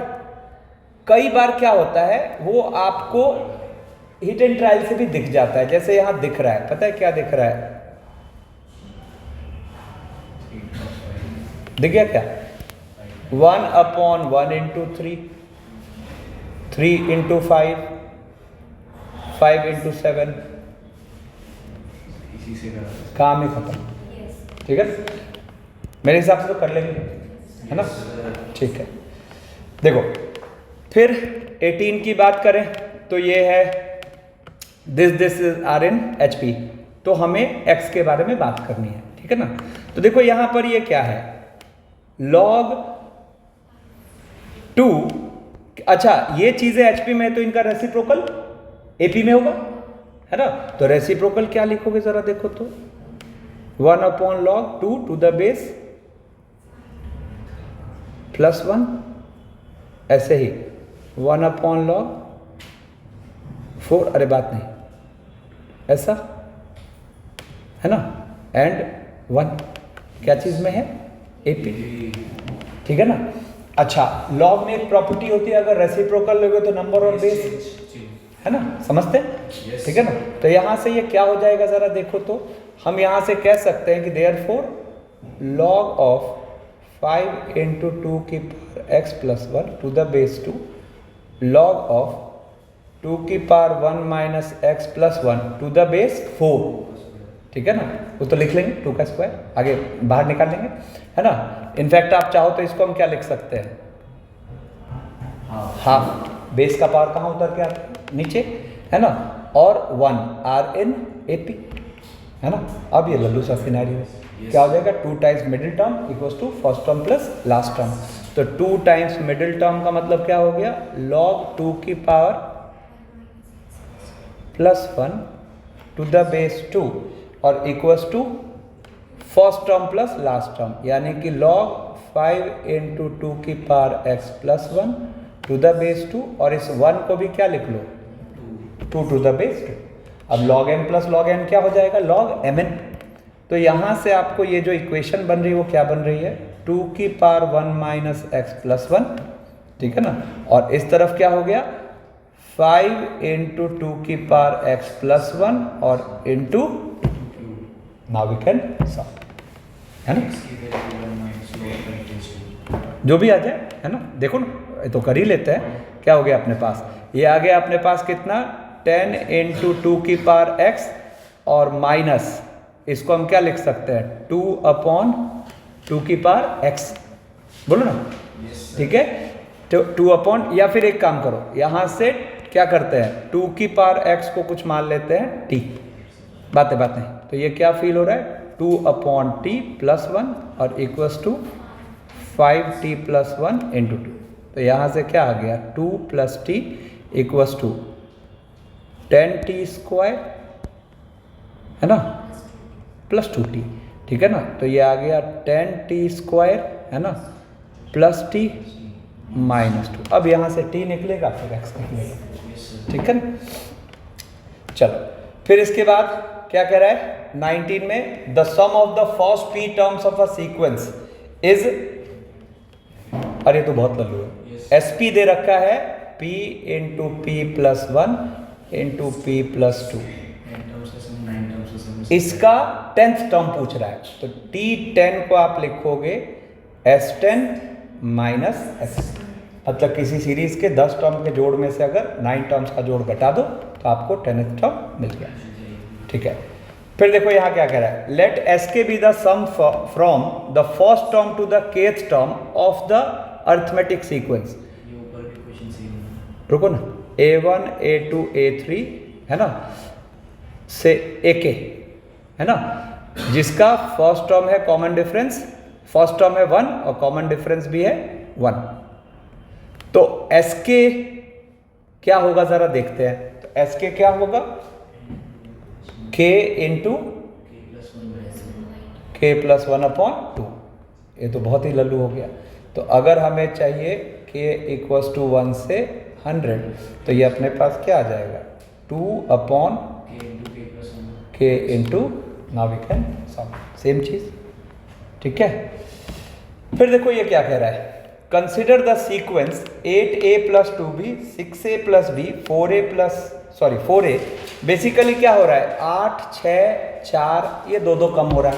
कई बार क्या होता है, वो आपको हिट एंड ट्रायल से भी दिख जाता है। जैसे यहां दिख रहा है, पता है क्या दिख रहा है, दिख गया क्या, 1 अपॉन 1 इंटू 3, 3 इंटू 5, 5 इंटू 7, काम ही खत्म, ठीक है। मेरे हिसाब से तो कर लेंगे, है ना, ठीक है। देखो फिर 18 की बात करें तो ये है this is are in HP, तो हमें x के बारे में बात करनी है, ठीक है ना। तो देखो यहां पर ये क्या है, log 2, अच्छा ये चीजें HP में है तो इनका रेसिप्रोकल AP में होगा, है ना। तो रेसिप्रोकल क्या लिखोगे जरा देखो तो, 1 upon log 2 to the base +1, ऐसे ही 1 अपॉन लॉग 4, अरे बात नहीं, ऐसा है ना, एंड 1 क्या चीज में है, AP, ठीक है ना। अच्छा लॉग में एक प्रॉपर्टी होती है, अगर रेसिप्रोकल लोगे तो नंबर और बेस, है ना, समझते हैं, ठीक है ना। तो यहां से ये क्या हो जाएगा जरा देखो तो, हम यहां से कह सकते हैं कि देयरफॉर लॉग ऑफ 5 इंटू 2 की power x plus 1 to the base 2 log of 2 की power 1 minus x plus 1 to the base 4, ठीक है ना, वो तो लिख लेंगे 2 का स्क्वायर, आगे बाहर निकाल लेंगे, है ना। इनफैक्ट आप चाहो तो इसको हम क्या लिख सकते हैं, हाफ, बेस का पावर कहाँ उतर के आता है, नीचे, है ना, और 1 आर इन AP, है ना। अब ये लल्लू सा सिनेरियो है, क्या हो जाएगा, 2 times middle term equals to first term plus last term. तो 2 टाइम्स मिडिल टर्म का मतलब क्या हो गया, log 2 की power plus 1 to the base 2 और equals to first term plus last term, यानी कि log 5 इंटू 2 की power x plus 1 to the base 2, और इस 1 को भी क्या लिख लो, 2 टू द बेस 2। अब log m plus log n क्या हो जाएगा, log mn। तो यहाँ से आपको ये जो इक्वेशन बन रही है वो क्या बन रही है, 2 की पावर 1 माइनस एक्स प्लस 1, ठीक है ना, और इस तरफ क्या हो गया 5 इंटू 2 की पावर x प्लस 1 और into, now we can solve, है ना, जो भी आ जाए, है ना। देखो ना, ये तो कर ही लेते हैं, क्या हो गया अपने पास, ये आ गया अपने पास कितना 10 इंटू 2 की पावर x और माइनस, इसको हम क्या लिख सकते हैं 2 अपॉन 2 की पावर x, बोलो ना, ठीक है। तो 2 अपॉन, या फिर एक काम करो, यहाँ से क्या करते हैं 2 की पावर x को कुछ मान लेते हैं t, बातें बातें, तो ये क्या फील हो रहा है 2 अपॉन t प्लस 1 और equals to 5t plus 1 into 2। तो यहाँ से क्या आ गया 2 plus t equals to 10t square, है ना, प्लस 2t, ठीक है ना। तो ये आ गया 10t स्क्वायर, है ना, प्लस t माइनस 2। अब यहाँ से t निकलेगा फिर x निकलेगा, ठीक है ना। चलो फिर इसके बाद क्या कह रहा है 19 में, the sum of the first p terms of a sequence is, अरे तो बहुत लल्लू है, sp दे रखा है p into p plus 1 into p plus 2, इसका 10th टर्म पूछ रहा है, तो T10 को आप लिखोगे S10 माइनस S, मतलब किसी सीरीज के 10 टर्म के जोड़ में से अगर 9 टर्म्स का जोड़ घटा दो तो आपको 10th टर्म मिल गया, ठीक है। फिर देखो यहाँ क्या कह रहा है, let Sk be the sum from the first term to the kth term of the arithmetic sequence, रुको ना, A1 A2 A3, है ना, से AK, है ना, जिसका फर्स्ट टर्म है कॉमन डिफरेंस, फर्स्ट टर्म है 1 और कॉमन डिफरेंस भी है 1। तो Sk क्या होगा जरा देखते हैं, तो Sk क्या होगा K into K plus 1 upon 2, ये तो बहुत ही लल्लू हो गया। तो अगर हमें चाहिए K इक्वल्स टू 1 से 100, तो ये अपने पास क्या आ जाएगा 2 upon K into, now we can solve, same चीज, ठीक है। फिर देखो ये क्या कह रहा है, consider the sequence 8a plus 2b 6a plus b 4a, basically क्या हो रहा है 8 6 4, ये 2 2 कम हो रहा है,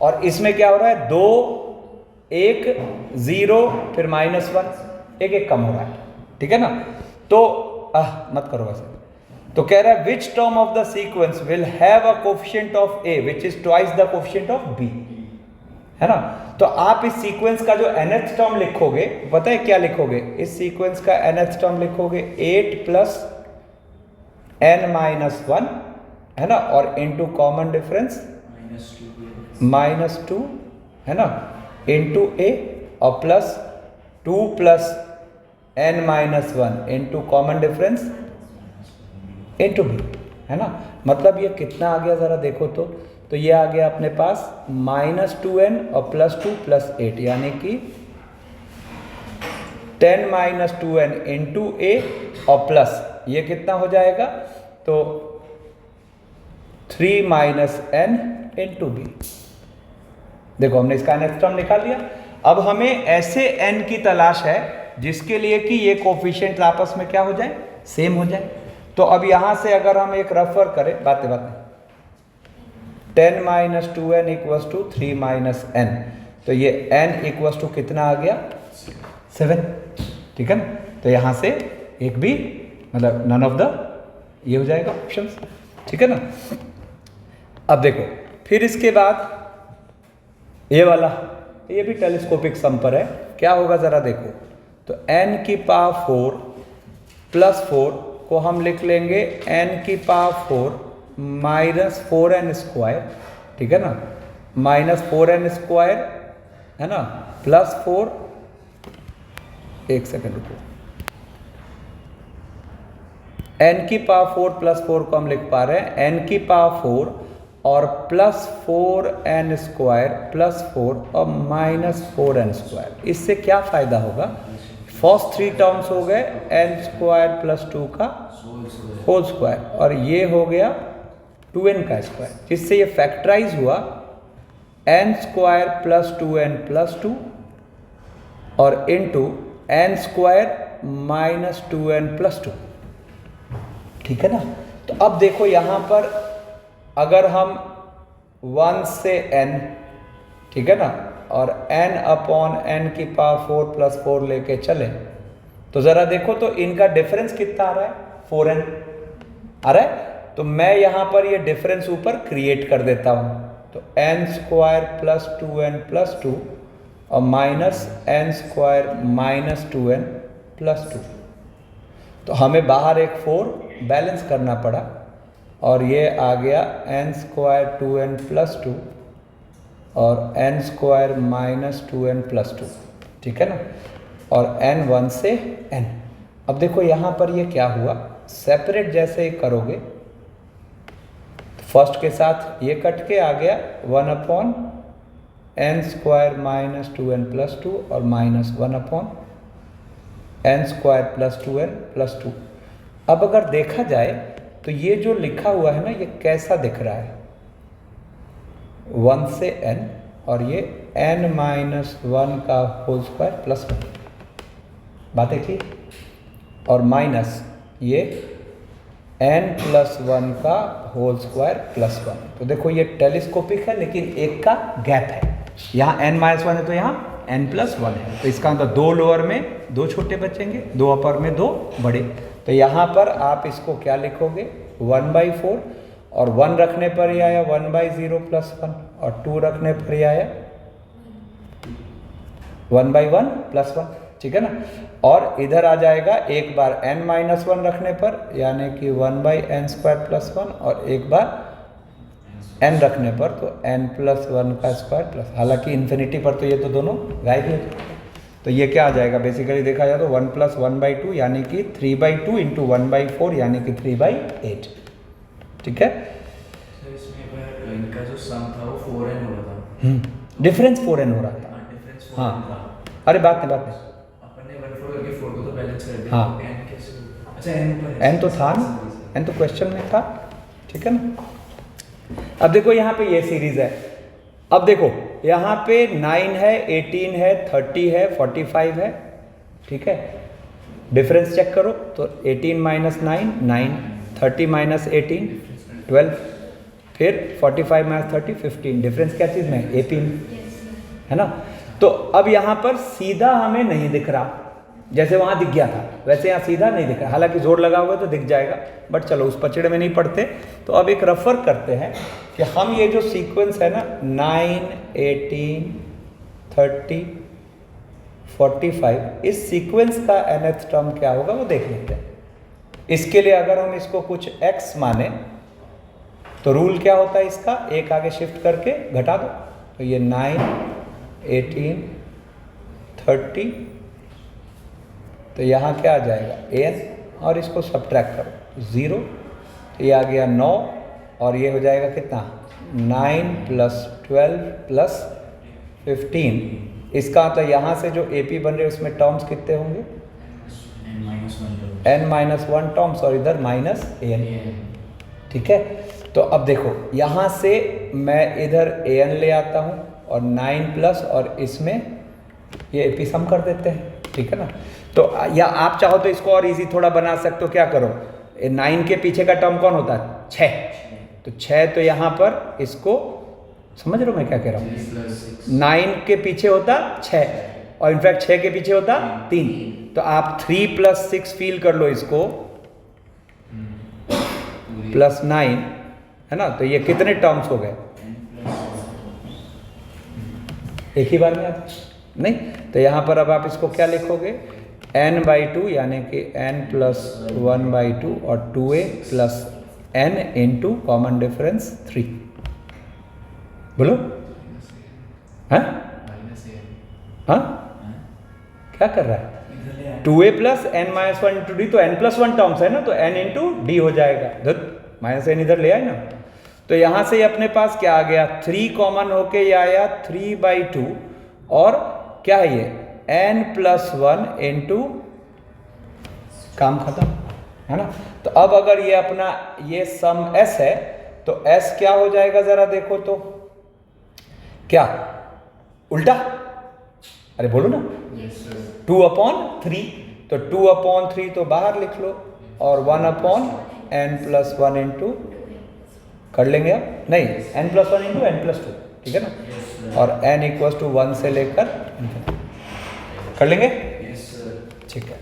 और इसमें क्या हो रहा है 2 1 0 फिर -1 1 1 कम हो रहा है, ठीक है ना। तो मत करो वैसे, तो कह रहा है which term of the sequence will have a coefficient of a which is twice the coefficient of b, है ना। तो आप इस सीक्वेंस का जो nth टर्म लिखोगे, पता है क्या लिखोगे, इस सीक्वेंस का nth टर्म लिखोगे 8 प्लस n माइनस 1, है ना, और इंटू कॉमन डिफरेंस -2, है ना, इंटू a, और plus 2 plus n minus 1 into common difference into b, है ना। मतलब ये कितना आ गया जरा देखो, तो ये आ गया अपने पास -2n और प्लस 2 प्लस 8, यानी कि 10 माइनस 2n इंटू a और प्लस ये कितना हो जाएगा, तो 3 माइनस n इंटू b। देखो हमने इसका nth टर्म निकाल लिया। अब हमें ऐसे n की तलाश है जिसके लिए कि ये कोफिशिएंट आपस में क्या हो जाए, सेम हो जाए। तो अब यहां से अगर हम एक रफर करें, बातें 10 minus 2n equals to 3 minus n, तो ये n इक्वल्स टू कितना आ गया 7, ठीक है ना। तो यहां से एक भी मतलब नन ऑफ द ये हो जाएगा ऑप्शंस, ठीक है ना। अब देखो फिर इसके बाद ये वाला, ये भी टेलीस्कोपिक सम पर है, क्या होगा ज़रा देखो। तो n की पावर 4 प्लस 4 को हम लिख लेंगे n की पावर 4 माइनस 4n स्क्वायर, ठीक है ना, माइनस 4n स्क्वायर है ना, प्लस 4, एक सेकेंड रुको, n की पावर 4 प्लस 4 को हम लिख पा रहे हैं n की पावर 4 और प्लस 4n स्क्वायर प्लस 4 और माइनस 4n स्क्वायर। इससे क्या फ़ायदा होगा, फर्स्ट 3 टर्म्स हो गए n स्क्वायर प्लस 2 का होल स्क्वायर और ये हो गया 2n का स्क्वायर, जिससे ये फैक्टराइज हुआ n square plus 2n plus 2 और into n square minus 2n plus 2, ठीक है ना। तो अब देखो यहाँ पर अगर हम 1 से n, ठीक है ना, और n अपॉन n की पावर 4 प्लस 4 लेके चले तो ज़रा देखो तो इनका डिफरेंस कितना आ रहा है, 4n आ रहा है। तो मैं यहाँ पर ये डिफरेंस ऊपर क्रिएट कर देता हूँ, तो n square plus 2n plus 2 और minus n square minus 2n plus 2। तो हमें बाहर एक 4 बैलेंस करना पड़ा और ये आ गया n स्क्वायर 2n प्लस 2 और n square minus 2n plus 2, ठीक है ना, और n 1 से n। अब देखो यहाँ पर ये क्या हुआ, सेपरेट जैसे ही करोगे तो फर्स्ट के साथ ये कट के आ गया 1 upon n square minus 2n plus 2 और minus 1 upon n square plus 2n plus 2। अब अगर देखा जाए तो ये जो लिखा हुआ है ना, ये कैसा दिख रहा है, 1 से n और ये n माइनस 1 का होल स्क्वायर प्लस 1, बात है ठीक, और माइनस ये n प्लस 1 का होल स्क्वायर प्लस 1। तो देखो ये टेलीस्कोपिक है लेकिन एक का गैप है, यहाँ n माइनस 1 है तो यहाँ n प्लस 1 है, तो इसका मतलब 2 लोअर में 2 छोटे बचेंगे, 2 अपर में 2 बड़े। तो यहाँ पर आप इसको क्या लिखोगे, 1/4 और 1 रखने पर ही आया 1/0 प्लस 1 और 2 रखने पर ही आया 1/1 प्लस 1, ठीक है ना। और इधर आ जाएगा एक बार n माइनस 1 रखने पर यानी कि 1/n स्क्वायर प्लस 1 और एक बार n रखने पर तो n प्लस 1 का स्क्वायर प्लस, हालांकि इन्फिनिटी पर तो ये तो दोनों गायब ही होते हैं। तो ये क्या आ जाएगा, बेसिकली देखा जाए तो 1 प्लस 1/2 यानी कि 3/2 इंटू 1/4 यानी कि 3/8, ठीक है। इसमें इनका जो सम था वो 4n हो रहा था, डिफरेंस 4n हो रहा था, डिफरेंस 4n हाँ था। अरे बात नहीं अपन ने 1/4 करके 4 को तो बैलेंस कर दिया, हाँ। तो n कैसे, अच्छा n ऊपर है, n तो था ना, n तो क्वेश्चन में था, ठीक है ना। अब देखो यहाँ पे ये सीरीज है, अब देखो यहाँ पे 9 है, 18 है, 30 है, 45 है, ठीक है। डिफरेंस चेक करो तो 18 माइनस 9 9, 30 माइनस 18 12, फिर 45 माइनस 30 15। डिफरेंस क्या चीज़ में, AP में, है ना। तो अब यहाँ पर सीधा हमें नहीं दिख रहा, जैसे वहाँ दिख गया था वैसे यहाँ सीधा नहीं दिख रहा, हालांकि जोर लगा हुआ तो दिख जाएगा, बट चलो उस पचड़े में नहीं पड़ते। तो अब एक रेफर करते हैं कि हम ये जो सीक्वेंस है ना 9, 18, 30, 45, इस सीक्वेंस का nth टर्म क्या होगा वो देख लेते हैं। इसके लिए अगर हम इसको कुछ x माने तो रूल क्या होता है इसका, एक आगे शिफ्ट करके घटा दो, तो ये 9, 18, 30, तो यहाँ क्या आ जाएगा an और इसको सब्ट्रैक्ट करो 0, तो ये आ गया 9 और ये हो जाएगा कितना 9 प्लस 12 प्लस 15। इसका तो यहाँ से जो AP बन रहे हैं उसमें टर्म्स कितने होंगे, n-1 टर्म्स और इधर माइनस an, ठीक है। तो अब देखो यहाँ से मैं इधर an ले आता हूँ और 9 प्लस और इसमें ये AP सम कर देते हैं, ठीक है ना। तो या आप चाहो तो इसको और इजी थोड़ा बना सकते हो, क्या करो 9 के पीछे का टर्म कौन होता है 6, तो 6 तो यहाँ पर इसको समझ रहे हो मैं क्या कह रहा हूँ, 9 के पीछे होता 6 और इनफैक्ट 6 के पीछे होता 3, तो आप 3 प्लस 6 फील कर लो इसको प्लस 9, है ना, तो ये कितने टर्म्स हो गए, एक ही बार में आता नहीं। तो यहाँ पर अब आप इसको क्या लिखोगे, n/2 यानी कि n+1/2 और 2a plus n into common difference 3। बोलो हाँ हाँ क्या कर रहा है, 2a plus n-1 into D, तो n+1 टर्म्स है ना, तो n इंटू डी हो जाएगा, -n इधर ले आए ना। तो यहां से अपने पास क्या आ गया, 3 कॉमन होके ये आया 3/2 और क्या है ये n+1 इंटू, काम खत्म है ना। तो अब अगर ये अपना ये सम s है तो s क्या हो जाएगा जरा देखो तो, क्या उल्टा, अरे बोलो ना, 2/3, तो 2/3 तो बाहर लिख लो और 1/n+1 इंटू कर लेंगे आप, नहीं n+1 इंटू n+2, ठीक है ना, और n = 1 से लेकर कर लेंगे, ठीक है।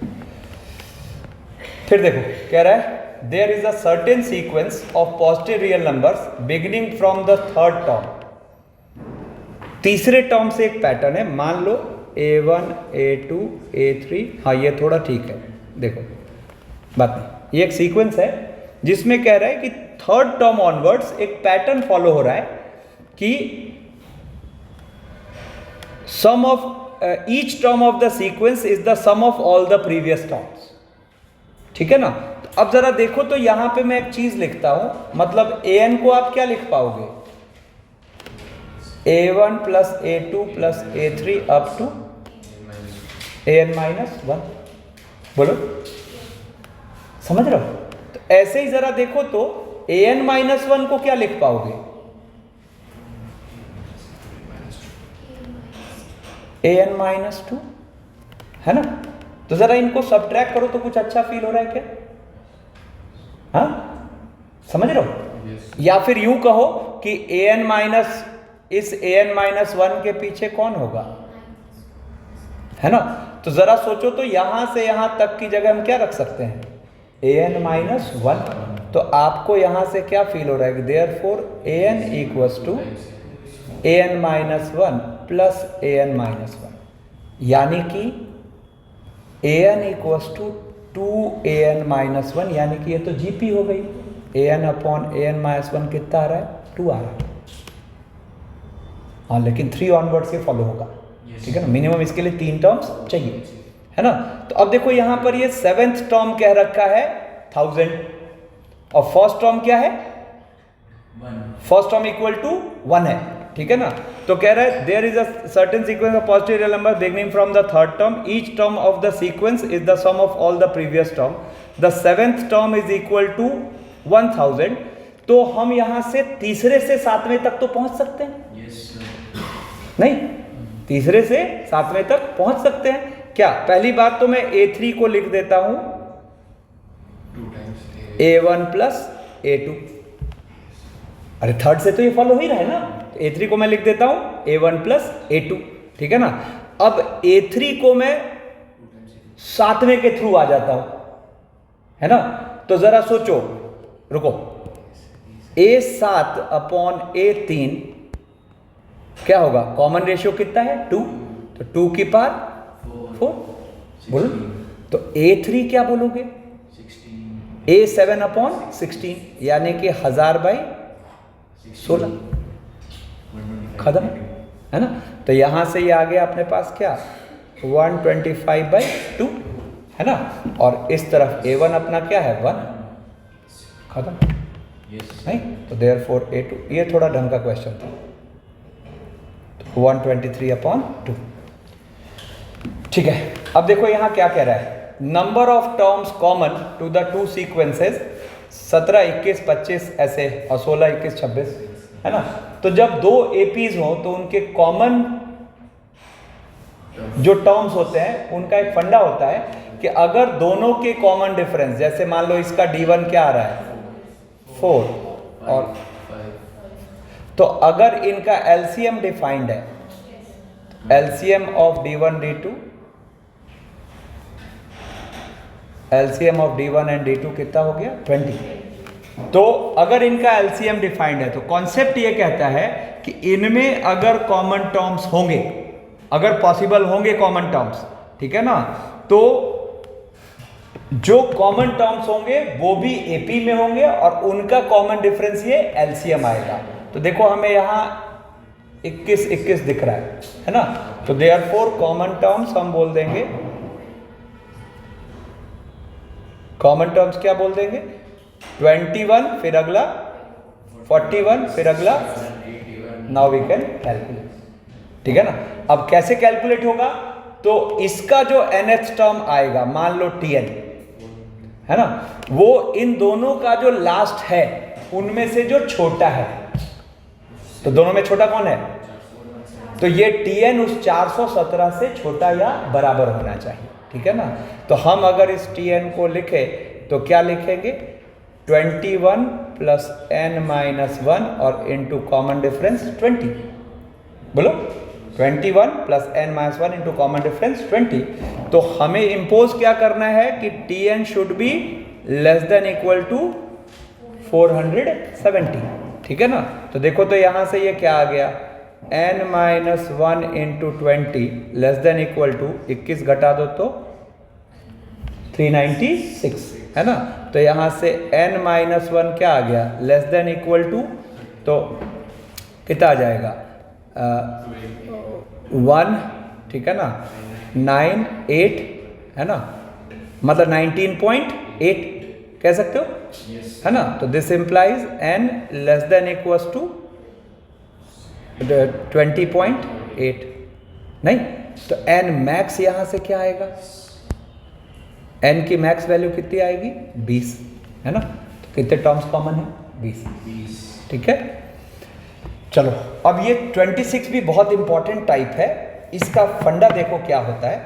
फिर देखो क्या रहा है, there is a certain sequence of positive real numbers beginning from the third term. तीसरे टर्म से एक पैटर्न है, मान लो a1 a2 a3, हाँ ये थोड़ा ठीक है, देखो बात नहीं, ये एक सीक्वेंस है जिसमें कह रहा है कि थर्ड टर्म ऑनवर्ड्स एक पैटर्न फॉलो हो रहा है कि sum of each term of the sequence is the sum of all the previous terms, ठीक है ना। तो अब जरा देखो तो यहां पे मैं एक चीज लिखता हूं, मतलब an को आप क्या लिख पाओगे, a1 plus a2 plus a3 up to an-1, बोलो समझ रहे हो। तो ऐसे ही जरा देखो तो an-1 को क्या लिख पाओगे, an-2 है ना। तो जरा इनको सब्ट्रैक्ट करो तो कुछ अच्छा फील हो रहा है क्या, हाँ समझ रहे हो। या फिर यूं कहो कि इस an-1 के पीछे कौन होगा, है ना। तो जरा सोचो तो यहां से यहां तक की जगह हम क्या रख सकते हैं, an-1, तो आपको यहां से क्या फील हो रहा है कि therefore an = an-1 plus an-1, यानी कि an = 2an-1, यानी कि ये तो GP हो गई, an/an-1 कितना आ रहा है, 2 आ रहा है, हाँ लेकिन 3 ऑनवर्ड से फॉलो होगा, ठीक है ना, मिनिमम इसके लिए 3 टर्म्स चाहिए, है ना। तो अब देखो यहां पर ये 7th टर्म कह रखा है 1000 और फर्स्ट टर्म क्या है, फर्स्ट टर्म = 1 है, ठीक है ना। तो कह रहा है there is a certain sequence of positive real number beginning from the third term, each term of the sequence is the sum of all the previous term, the 7th term is equal to 1000। तो हम यहां से तीसरे से 7वें तक तो पहुंच सकते हैं, नहीं तीसरे से 7वें तक पहुंच सकते हैं क्या। पहली बात तो मैं a3 को लिख देता हूं a1 प्लस a2, अरे थर्ड से तो ये फॉलो ही रहा है ना, तो a3 को मैं लिख देता हूं a1 प्लस a2, ठीक है ना। अब a3 को मैं 7वें के थ्रू आ जाता हूं, है ना। तो जरा सोचो, रुको, a7/a3 क्या होगा, कॉमन रेशियो कितना है 2, तो 2 की पावर 4, बोलो। तो a3 क्या बोलोगे, a7/16, यानी कि 1000/16, खत्म, है ना। तो यहां से ये आ गया अपने पास क्या 125/2, है ना, और इस तरफ a1 अपना क्या है 1, खत्म, नहीं। तो देयरफॉर a2, ये थोड़ा ढंग का क्वेश्चन था, 123/2, ठीक है। अब देखो यहां क्या कह रहा है, number of terms common to the 2 sequences 17, 21, 25 ऐसे और 16, 21, 26, है ना। तो जब 2 एपीज हो तो उनके कॉमन जो टर्म्स होते हैं उनका एक फंडा होता है कि अगर दोनों के कॉमन डिफरेंस, जैसे मान लो इसका d1 क्या आ रहा है 4 और 5, तो अगर इनका एलसीएम डिफाइंड है, LCM of d1 d2, LCM of d1 and d2 कितना हो गया 20, तो अगर इनका एलसीएम डिफाइंड है तो कॉन्सेप्ट ये कहता है कि इनमें अगर कॉमन टर्म्स होंगे, अगर पॉसिबल होंगे कॉमन टर्म्स, ठीक है ना, तो जो कॉमन टर्म्स होंगे वो भी एपी में होंगे और उनका कॉमन डिफरेंस ये एलसीएम आएगा। तो देखो हमें यहां 21 दिख रहा है ना, तो देयरफॉर कॉमन टर्म्स हम बोल देंगे, कॉमन टर्म्स क्या बोल देंगे, 21 फिर अगला 41 फिर अगला, नाउ वी कैन कैलकुलेट, ठीक है ना। अब कैसे कैलकुलेट होगा, तो इसका जो nth टर्म आएगा, मान लो Tn है ना, वो इन दोनों का जो लास्ट है उनमें से जो छोटा है, तो दोनों में छोटा कौन है, तो ये Tn उस 417 से छोटा या बराबर होना चाहिए, ठीक है ना। तो हम अगर इस Tn को लिखे तो क्या लिखेंगे, 21 प्लस n-1 और इंटू कॉमन डिफरेंस 20, बोलो 21 plus n-1 into common difference 20। तो हमें इम्पोज क्या करना है कि Tn should be less than equal to 470, ठीक है ना। तो देखो तो यहां से ये क्या आ गया, n-1 into 20 less than equal to 21 घटा दो तो 396, है ना। तो यहां से n-1 क्या आ गया, लेस देन इक्वल टू, तो कितना आ जाएगा 1, ठीक है ना, 9, 8 है ना, मतलब 19.8 कह सकते हो, है ना। तो this implies n less than equals to 20.8, नहीं तो n मैक्स यहां से क्या आएगा, n की मैक्स वैल्यू कितनी आएगी 20, है ना। तो कितने टर्म्स कॉमन है, 20, ठीक है। चलो अब ये 26 भी बहुत इंपॉर्टेंट टाइप है, इसका फंडा देखो क्या होता है।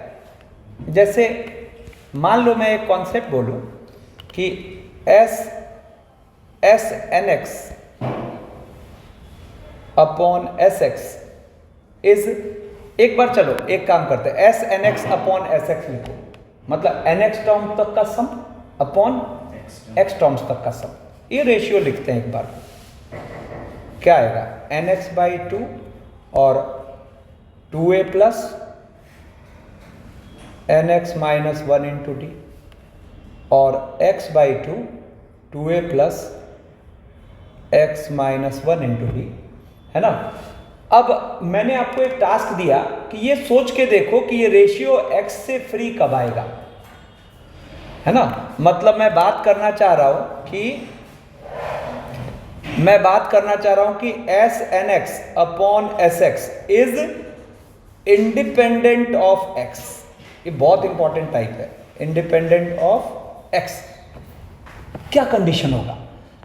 जैसे मान लो मैं एक कॉन्सेप्ट बोलूं कि S N X upon S X is, एक बार चलो एक काम करते हैं, S N X upon S X लिखो, मतलब एन एक्स टर्म तक का सम अपॉन एक्स टर्म्स तक का सम, ये रेशियो लिखते हैं एक बार, क्या आएगा nx/2 और 2a plus nx-1 into D और x/2 2a plus x-1 into D, है ना। अब मैंने आपको एक टास्क दिया कि ये सोच के देखो कि ये रेशियो x से फ्री कब आएगा, है ना। मतलब मैं बात करना चाह रहा हूं कि S N X upon S X is independent of X, ये बहुत इंपॉर्टेंट टाइप है, इंडिपेंडेंट ऑफ एक्स। क्या कंडीशन होगा,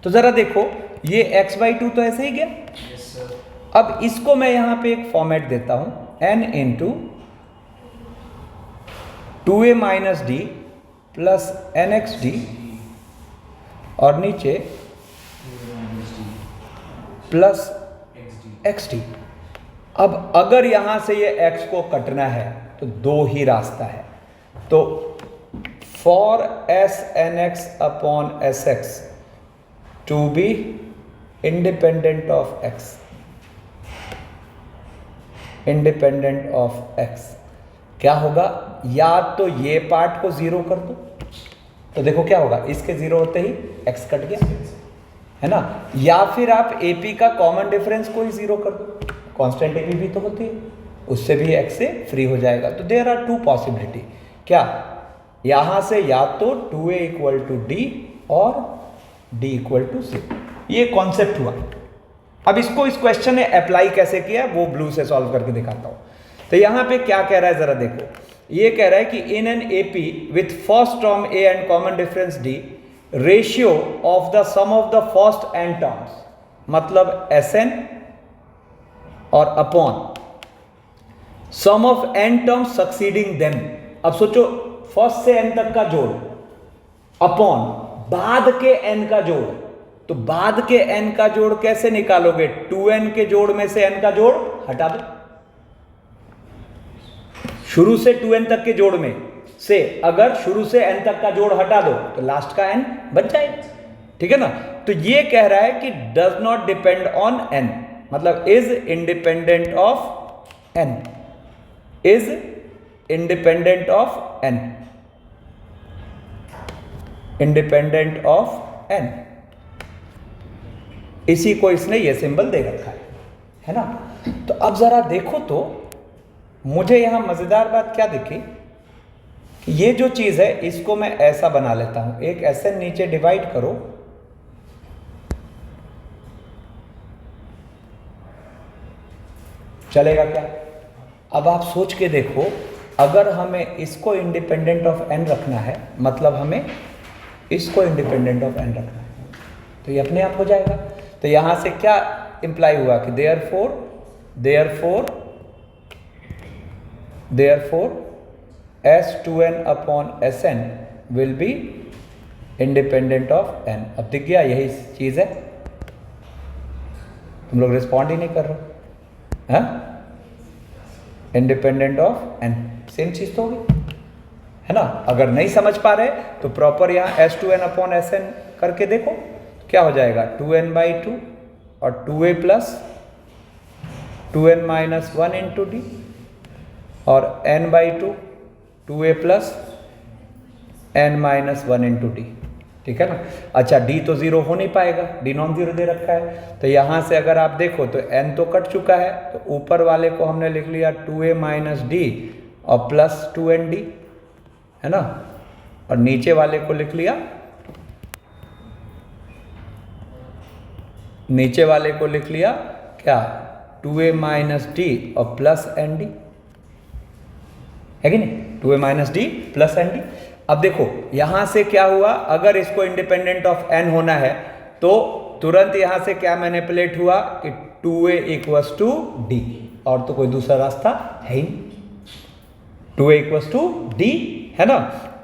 तो जरा देखो ये x/2 तो ऐसे ही गया, अब इसको मैं यहां पे एक फॉर्मेट देता हूं, n into 2a minus D plus nxd और नीचे प्लस xd। अब अगर यहां से ये x को कटना है तो दो ही रास्ता है, तो for S N X upon S X to be independent of x, independent of x क्या होगा, या तो ये पार्ट को जीरो कर दो, तो देखो क्या होगा, इसके जीरो होते ही x कट गया, है ना। या फिर आप AP का कॉमन डिफरेंस को ही जीरो कर दो, कांस्टेंट AP भी तो होती है, उससे भी x से फ्री हो जाएगा। तो देयर आर टू पॉसिबिलिटी, क्या, यहां से या तो 2a इक्वल टू d और d इक्वल टू c, ये कॉन्सेप्ट हुआ। अब इसको इस क्वेश्चन में अप्लाई कैसे किया वो ब्लू से सॉल्व करके दिखाता हूं। तो यहां पे क्या कह रहा है जरा देखो, ये कह रहा है कि in an AP with first term a and common difference d, ratio of the sum of the first n terms, मतलब Sn और upon sum of n terms succeeding them. अब सोचो फर्स्ट से n तक का जोड़ अपॉन बाद के n का जोड़, तो बाद के n का जोड़ कैसे निकालोगे, 2n के जोड़ में से n का जोड़ हटा दो, शुरू से 2n तक के जोड़ में से अगर शुरू से n तक का जोड़ हटा दो तो लास्ट का n बच जाएगा, ठीक है ना। तो ये कह रहा है कि does not depend on n, मतलब is independent of n, is independent of n, independent of n। इसी को इसने ये सिंबल दे रखा है ना। तो अब जरा देखो तो मुझे यहां मजेदार बात क्या दिखी, ये जो चीज है इसको मैं ऐसा बना लेता हूं, एक Sn नीचे डिवाइड करो, चलेगा क्या? अब आप सोच के देखो, अगर हमें इसको इंडिपेंडेंट ऑफ n रखना है, मतलब हमें इसको इंडिपेंडेंट ऑफ n रखना है, तो ये अपने आप हो जाएगा। तो यहां से क्या इंप्लाई हुआ कि therefore S2n upon Sn will be independent of n। अब दिख गया, यही चीज है। तुम लोग रिस्पॉन्ड ही नहीं कर रहे, हाँ? इंडिपेंडेंट ऑफ n, सेम चीज तो होगी, है ना। अगर नहीं समझ पा रहे तो प्रॉपर यहाँ S2n अपॉन Sn करके देखो, क्या हो जाएगा 2n/2 और 2a plus 2n minus 1 into D और n/2 2a plus n minus 1 into D, ठीक है ना। अच्छा d तो जीरो हो नहीं पाएगा, d नॉन जीरो दे रखा है, तो यहाँ से अगर आप देखो तो n तो कट चुका है, तो ऊपर वाले को हमने लिख लिया 2a माइनस डी और प्लस 2nd, है ना, और नीचे वाले को लिख लिया, नीचे वाले को लिख लिया क्या 2a माइनस डी और प्लस nd, है कि नहीं, 2a minus D plus nd। अब देखो यहां से क्या हुआ, अगर इसको इंडिपेंडेंट ऑफ n होना है तो तुरंत यहां से क्या मैनिपुलेट हुआ कि 2a इक्वल्स टू डी, और तो कोई दूसरा रास्ता है ही नहीं, 2a इक्वल्स टू डी, है ना।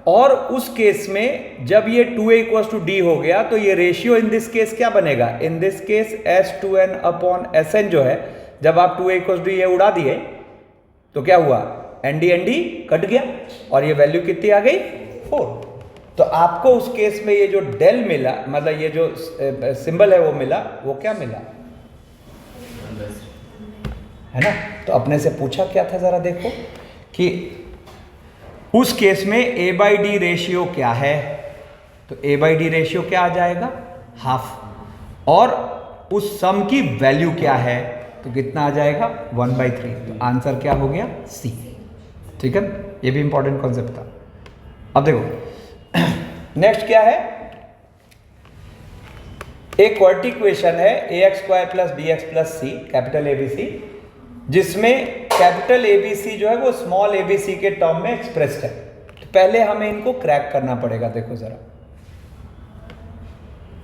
और उस केस में जब ये 2a इक्वल्स टू डी हो गया तो ये रेशियो इन दिस केस क्या बनेगा, इन this case S2n upon Sn जो है, जब आप 2a इक्वल्स टू ये उड़ा दिए तो क्या हुआ, nd कट गया और ये वैल्यू कितनी आ गई 4। तो आपको उस केस में ये जो डेल मिला, मतलब ये जो सिंबल है वो मिला, वो क्या मिला, है ना। तो अपने से पूछा क्या था, जरा देखो कि उस केस में a/d रेशियो क्या है, तो a/d रेशियो क्या आ जाएगा, हाफ, और उस सम की वैल्यू क्या है, तो कितना आ जाएगा 1/3। तो आंसर क्या हो गया C, ठीक है। ये भी इंपॉर्टेंट कॉन्सेप्ट था। अब देखो नेक्स्ट क्या है, एक क्वाड्रेटिक इक्वेशन है ax² plus bx plus c, capital ABC, जिसमें कैपिटल ABC जो है वो स्मॉल abc के टर्म में एक्सप्रेस्ड है। तो पहले हमें इनको क्रैक करना पड़ेगा। देखो जरा,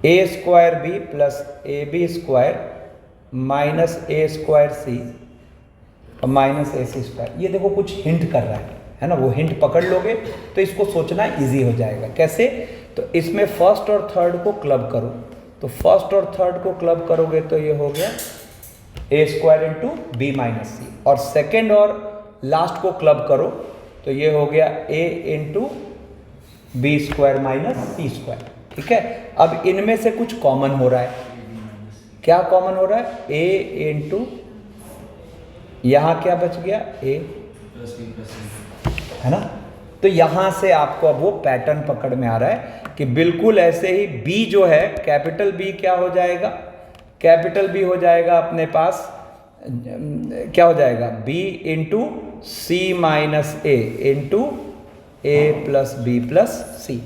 a² b plus ab² minus a² c और माइनस ac², ये देखो कुछ हिंट कर रहा है ना। वो हिंट पकड़ लोगे तो इसको सोचना इजी हो जाएगा। कैसे, तो इसमें फर्स्ट और थर्ड को क्लब करो, तो फर्स्ट और थर्ड को क्लब करोगे तो ये हो गया a² into B minus C, और सेकेंड और लास्ट को क्लब करो तो ये हो गया a into b² minus c², ठीक है। अब इनमें से कुछ कॉमन हो रहा है, क्या कॉमन हो रहा है, a इंटू, यहां क्या बच गया a plus B plus C, है ना। तो यहां से आपको अब वो पैटर्न पकड़ में आ रहा है कि बिल्कुल ऐसे ही b जो है, कैपिटल B क्या हो जाएगा, कैपिटल B हो जाएगा अपने पास, क्या हो जाएगा b into C minus A into A plus B plus C,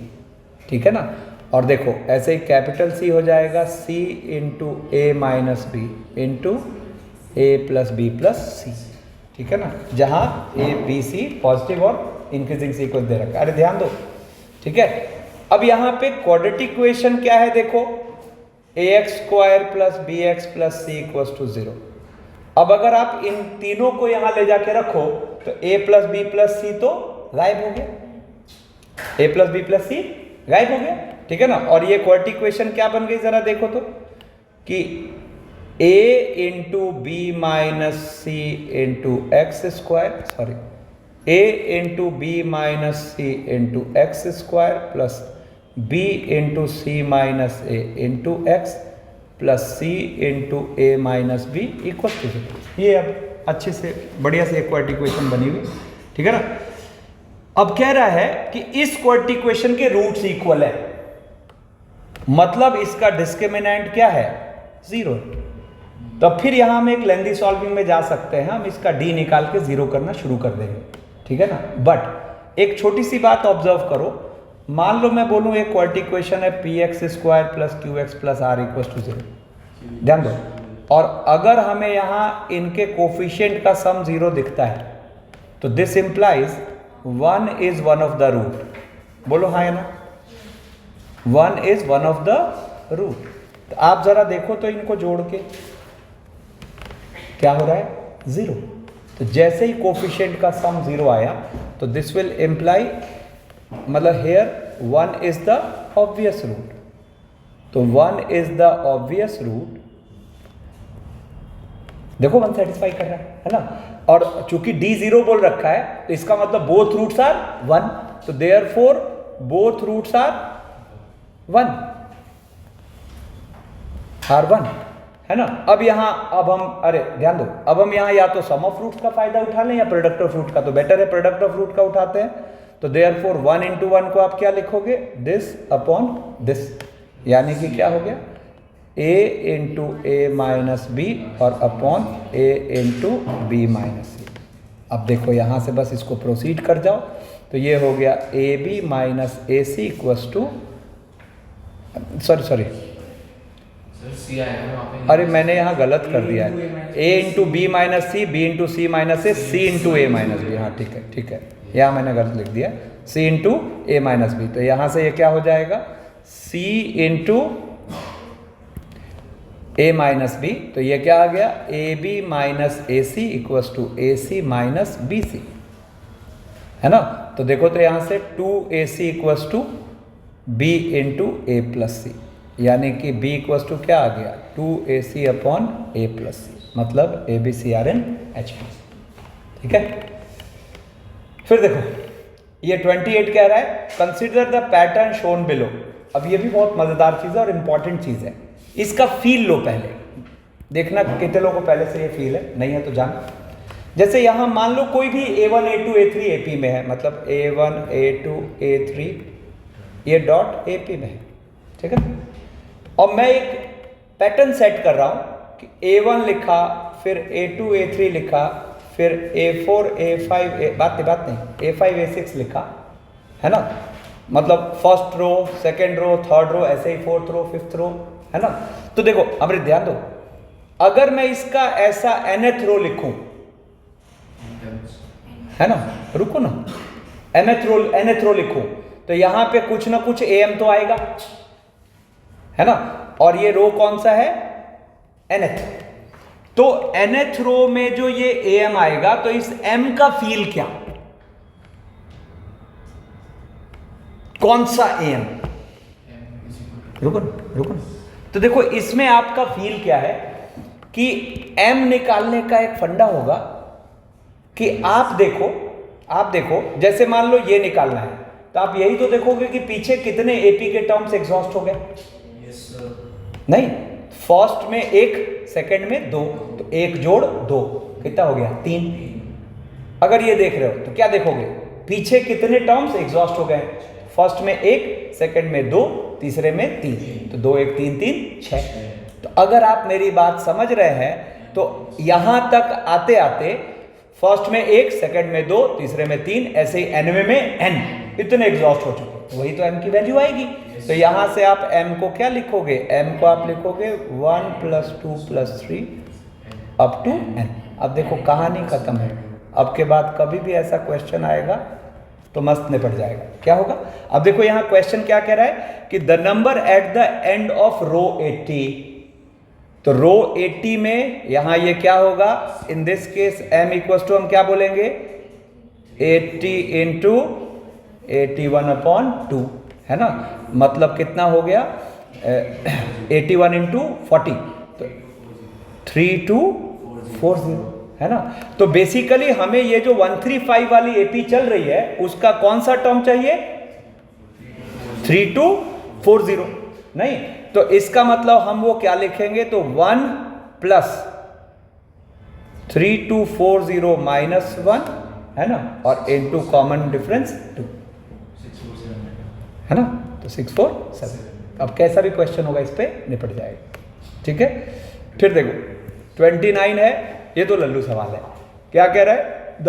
ठीक है ना। और देखो ऐसे ही कैपिटल C हो जाएगा c into A minus B into A plus B plus C, ठीक है ना, जहां ए बी सी पॉजिटिव और इंक्रीजिंग सीक्वेंस दे रखा है। अरे ध्यान दो, ठीक है। अब यहाँ पे क्वाड्रेटिक इक्वेशन क्या है, देखो ax² plus bx plus c equals to 0। अब अगर आप इन तीनों को यहाँ ले जाके रखो तो a plus B plus C तो गायब हो गया, a प्लस बी प्लस सी गायब हो गया, ठीक है ना। और ये क्वाड्रेटिक इक्वेशन क्या बन गई, जरा देखो तो, कि a into B minus C into X square, sorry a into B minus C into X square plus B into C minus A into X plus C into A minus B equal to 0। ये अब अच्छे से बढ़िया से एक quadratic equation बनी हुई, ठीक है ना। अब कह रहा है कि इस क्वाड्रेटिक इक्वेशन के रूट्स इक्वल है, मतलब इसका डिस्क्रिमिनेंट क्या है, 0। तो फिर यहां हम एक लेंथी सॉल्विंग में जा सकते हैं, हम इसका डी निकाल के 0 करना शुरू कर देंगे, ठीक है ना। बट एक छोटी सी बात ऑब्जर्व करो, मान लो मैं बोलूं एक क्वाड्रेटिक इक्वेशन है P X square plus Q X plus R equal to 0, ध्यान दो। और अगर हमें यहां इनके कोफिशिएंट का सम 0 दिखता है तो this implies 1 is one of the root, बोलो हाँ है ना, 1 is one of the root. तो आप जरा देखो तो इनको जोड़ के क्या हो रहा है, 0। तो जैसे ही कोफिशिएंट का सम 0 आया तो दिस विल इम्प्लाई, मतलब here 1 is the obvious root, तो 1 इज द ऑब्वियस रूट, देखो 1 सेटिस्फाई कर रहा है ना। और चूंकि d 0 बोल रखा है तो इसका मतलब बोथ रूट्स आर 1, तो देयरफॉर बोथ रूट्स आर 1 है ना। अब यहां अब हम, अरे ध्यान दो, अब हम यहां या तो सम ऑफ रूट्स का फायदा उठा लें या प्रोडक्ट ऑफ रूट का, तो बेटर है प्रोडक्ट ऑफ रूट का उठाते हैं। तो देयरफॉर 1 इंटू 1 को आप क्या लिखोगे, दिस अपॉन दिस, यानी कि क्या हो गया, a into A minus B और upon a into B minus C. अब देखो यहां से बस इसको प्रोसीड कर जाओ, तो ये हो गया A B minus A C equals to, sorry अरे मैंने यहाँ गलत कर दिया है, a into B minus C, B into C minus A, C into A minus B, हाँ ठीक है, यहाँ मैंने गलत लिख दिया, c into A minus B. तो यहाँ से ये क्या हो जाएगा, c into A minus B, तो ये क्या आ गया, A B minus A C equals to A C minus B C, है ना। तो देखो तो यहाँ से 2ac equals to B into A plus C, यानी कि b इक्वस टू क्या आ गया, 2ac upon A plus C, मतलब A B C are in H P, ठीक है। फिर देखो ये 28 कह रहा है, consider the pattern shown below. अब ये भी बहुत मजेदार चीज है और इंपॉर्टेंट चीज है, इसका फील लो पहले, देखना कितने लोगों को पहले से ये फील है, नहीं है तो जान। जैसे यहां मान लो कोई भी a1 a2 a3 AP में है, मतलब a1 a2 a3 ये डॉट AP में है, ठीक है। और मैं एक पैटर्न सेट कर रहा हूं कि a1 लिखा, फिर a2 a3 लिखा, फिर a4 a5 बात नहीं a5 a6 लिखा, है ना। मतलब first row, second row, third row, ऐसे ही फोर्थ रो, फिफ्थ रो, है ना। तो देखो अमृत ध्यान दो, अगर मैं इसका ऐसा nth रो लिखूं, है ना, रुको ना, nth रो लिखूं तो यहां पे कुछ ना कुछ am तो आएगा, है ना। और ये रो कौन सा है, nth, तो nth रो में जो ये am आएगा तो इस m का फील क्या, कौन सा am, रुको ना। तो देखो इसमें आपका फील क्या है कि m निकालने का एक फंडा होगा कि आप देखो जैसे मान लो ये निकालना है तो आप यही तो देखोगे कि पीछे कितने एपी के टर्म्स एग्जॉस्ट हो गए, नहीं, फर्स्ट में 1, सेकंड में 2, तो 1 जोड़ 2 कितना हो गया, 3। अगर ये देख रहे हो तो क्या देखोगे, पीछे कितने टर्म्स एग्जॉस्ट हो गए, फर्स्ट में 1, सेकंड में 2, तीसरे में 3, तो 2 1 3 3 6। तो अगर आप मेरी बात समझ रहे हैं तो यहां तक आते आते फर्स्ट में 1, सेकंड में 2, तीसरे में 3, ऐसे ही nवें में n इतने एग्जॉस्ट हो चुके, तो वही तो m की वैल्यू आएगी। तो यहां से आप m को क्या लिखोगे, m को आप लिखोगे 1 + 2 + 3 अप टू n। अब देखो कहानी खत्म है, अब के बाद कभी भी ऐसा क्वेश्चन आएगा तो मस्त निपट जाएगा। क्या होगा, अब देखो यहां क्वेश्चन क्या कह रहा है कि the number at the end of row 80, तो रो 80 में यहां ये क्या होगा, in this case m equal to हम क्या बोलेंगे, 80 इंटू 81/2, है ना। मतलब कितना हो गया, 81 इंटू 40, तो 3240, है ना। तो बेसिकली हमें ये जो 135 वाली एपी चल रही है उसका कौन सा टर्म चाहिए, 3240 नहीं, तो इसका मतलब हम वो क्या लिखेंगे, तो 1 प्लस 3240 माइनस 1 है ना, और इनटू कॉमन डिफरेंस 2 है ना, तो 647। अब कैसा भी क्वेश्चन होगा इस पे निपट जाएगा, ठीक है। फिर देखो 29 है, ये तो लल्लू सवाल है। क्या कह रहा है, the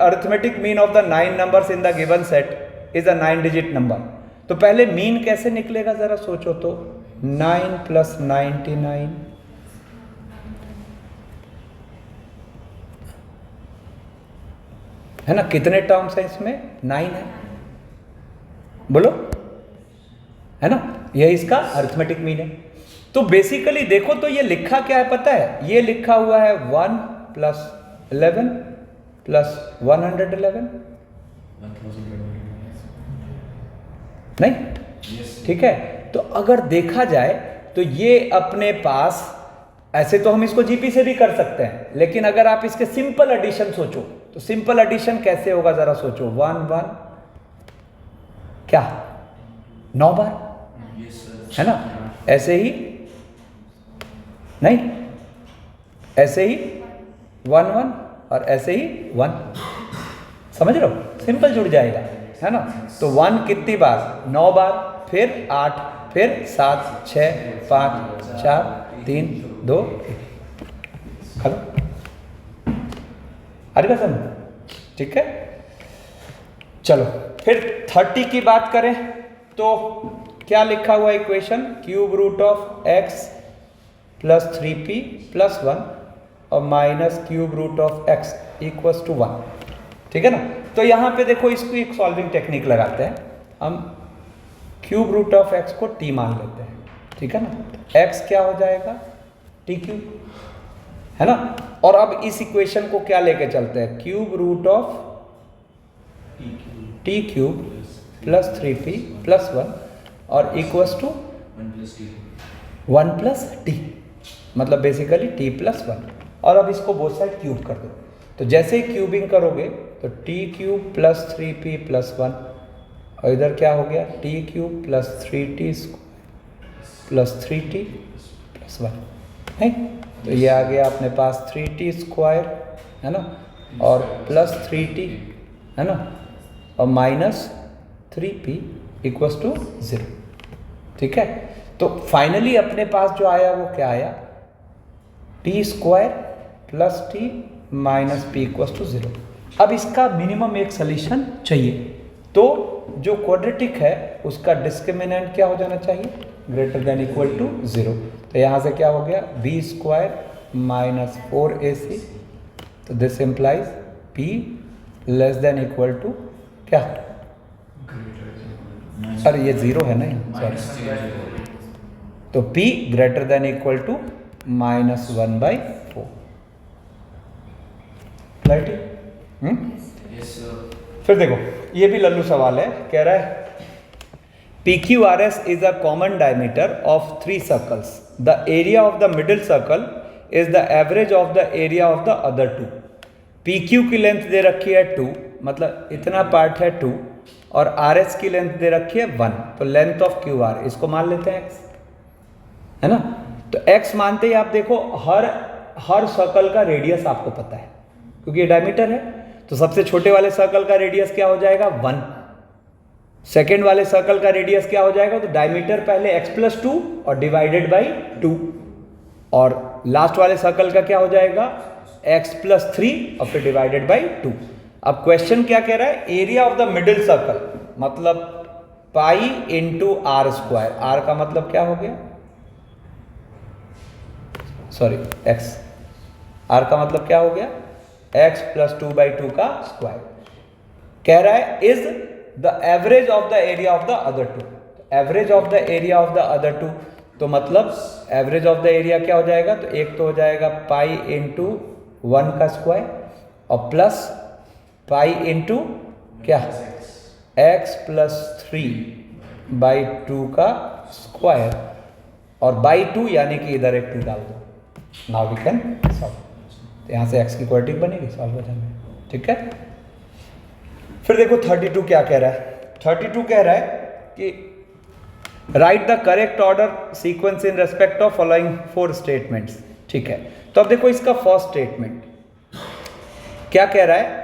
arithmetic mean of the 9 numbers in the given set is a 9 digit number. तो पहले मीन कैसे निकलेगा जरा सोचो तो, 9 प्लस 99 है ना, कितने टर्म्स है इसमें, 9 है, बोलो, है ना, यही इसका अर्थमेटिक मीन है। तो बेसिकली देखो तो ये लिखा क्या है पता है, ये लिखा हुआ है 1 प्लस 11 प्लस 111 नहीं, ठीक है। तो अगर देखा जाए तो ये अपने पास, ऐसे तो हम इसको जीपी से भी कर सकते हैं, लेकिन अगर आप इसके सिंपल एडिशन सोचो तो सिंपल एडिशन कैसे होगा जरा सोचो, 1 1 क्या 9 बार है ना, ऐसे ही नहीं, ऐसे ही 1 1 और ऐसे ही 1, समझ रहे हो, सिंपल जुड़ जाएगा है ना। तो 1 कितनी बार, 9 बार, फिर 8, फिर 7 6 5 4 3 2 1 खत्म, आगे समझ, ठीक है। चलो फिर 30 की बात करें तो क्या लिखा हुआ equation, cube root of x plus 3p plus 1 और minus cube root of x equals to 1, ठीक है ना। तो यहाँ पे देखो इसको एक सॉल्विंग टेक्निक लगाते हैं, हम क्यूब रूट ऑफ x को t मान लेते हैं, ठीक है ना, x क्या हो जाएगा t क्यूब, है ना। और अब इस इक्वेशन को क्या लेके चलते हैं, cube root of t cube plus 3p plus 1 और इक्वल्स टू 1 प्लस टी, मतलब बेसिकली t प्लस 1। और अब इसको बोथ साइड क्यूब कर दो, तो जैसे ही क्यूबिंग करोगे तो t cube plus 3p plus 1 और इधर क्या हो गया, t cube plus 3t plus 3t plus 1 है, तो ये आ गया अपने पास 3t स्क्वायर है ना, और प्लस 3t है ना, और माइनस 3p इक्वल्स टू 0, ठीक है। तो फाइनली अपने पास जो आया वो क्या आया, T square plus T minus P equals to 0। अब इसका मिनिमम एक सोल्यूशन चाहिए, तो जो क्वाड्रेटिक है उसका डिस्क्रिमिनेंट क्या हो जाना चाहिए, ग्रेटर देन इक्वल टू 0। तो यहाँ से क्या हो गया, बी स्क्वायर माइनस 4ac, तो this implies p less than equal to क्या, अरे ये 0 है ना, सॉरी, तो p greater than equal to minus 1/4, फिर देखो ये भी लल्लू सवाल है, कह रहा है PQRS is a common diameter of 3 circles. The area of the middle circle is the average of the area of the other two. PQ की लेंथ दे रखी है 2, मतलब इतना पार्ट है 2, और RS की लेंथ दे रखी है 1, तो लेंथ ऑफ QR इसको मान लेते हैं x, है ना। तो x मानते ही आप देखो हर सर्कल का रेडियस आपको पता है, क्योंकि ये डायमीटर है, तो सबसे छोटे वाले सर्कल का रेडियस क्या हो जाएगा 1, सेकेंड वाले सर्कल का रेडियस क्या हो जाएगा, तो डायमीटर पहले x प्लस 2 और डिवाइडेड बाई 2, और लास्ट वाले सर्कल का क्या हो जाएगा x प्लस 3 और फिर डिवाइडेड बाई 2। अब क्वेश्चन क्या कह रहा है, area of the middle circle मतलब pi into R square, R का मतलब क्या हो गया, सॉरी x, आर का मतलब क्या हो गया x प्लस 2/2 का स्क्वायर, कह रहा है is the average of the area of the other two, average of the area of the other two, तो मतलब एवरेज ऑफ द एरिया क्या हो जाएगा, तो एक तो हो जाएगा पाई इंटू 1 का स्क्वायर और प्लस पाई इंटू क्या x प्लस 3/2 का स्क्वायर और बाई 2, यानी कि इधर एक 2 डाल दो, नाउ वी कैन सॉल्व, तो यहाँ से x की क्वाड्रेटिक बनेगी सॉल्व हो जाएगा, ठीक है। फिर देखो 32 क्या कह रहा है, 32 कह रहा है कि right the correct order sequence in respect of following 4 statements. ठीक है, तो अब देखो इसका फर्स्ट स्टेटमेंट क्या कह रहा है,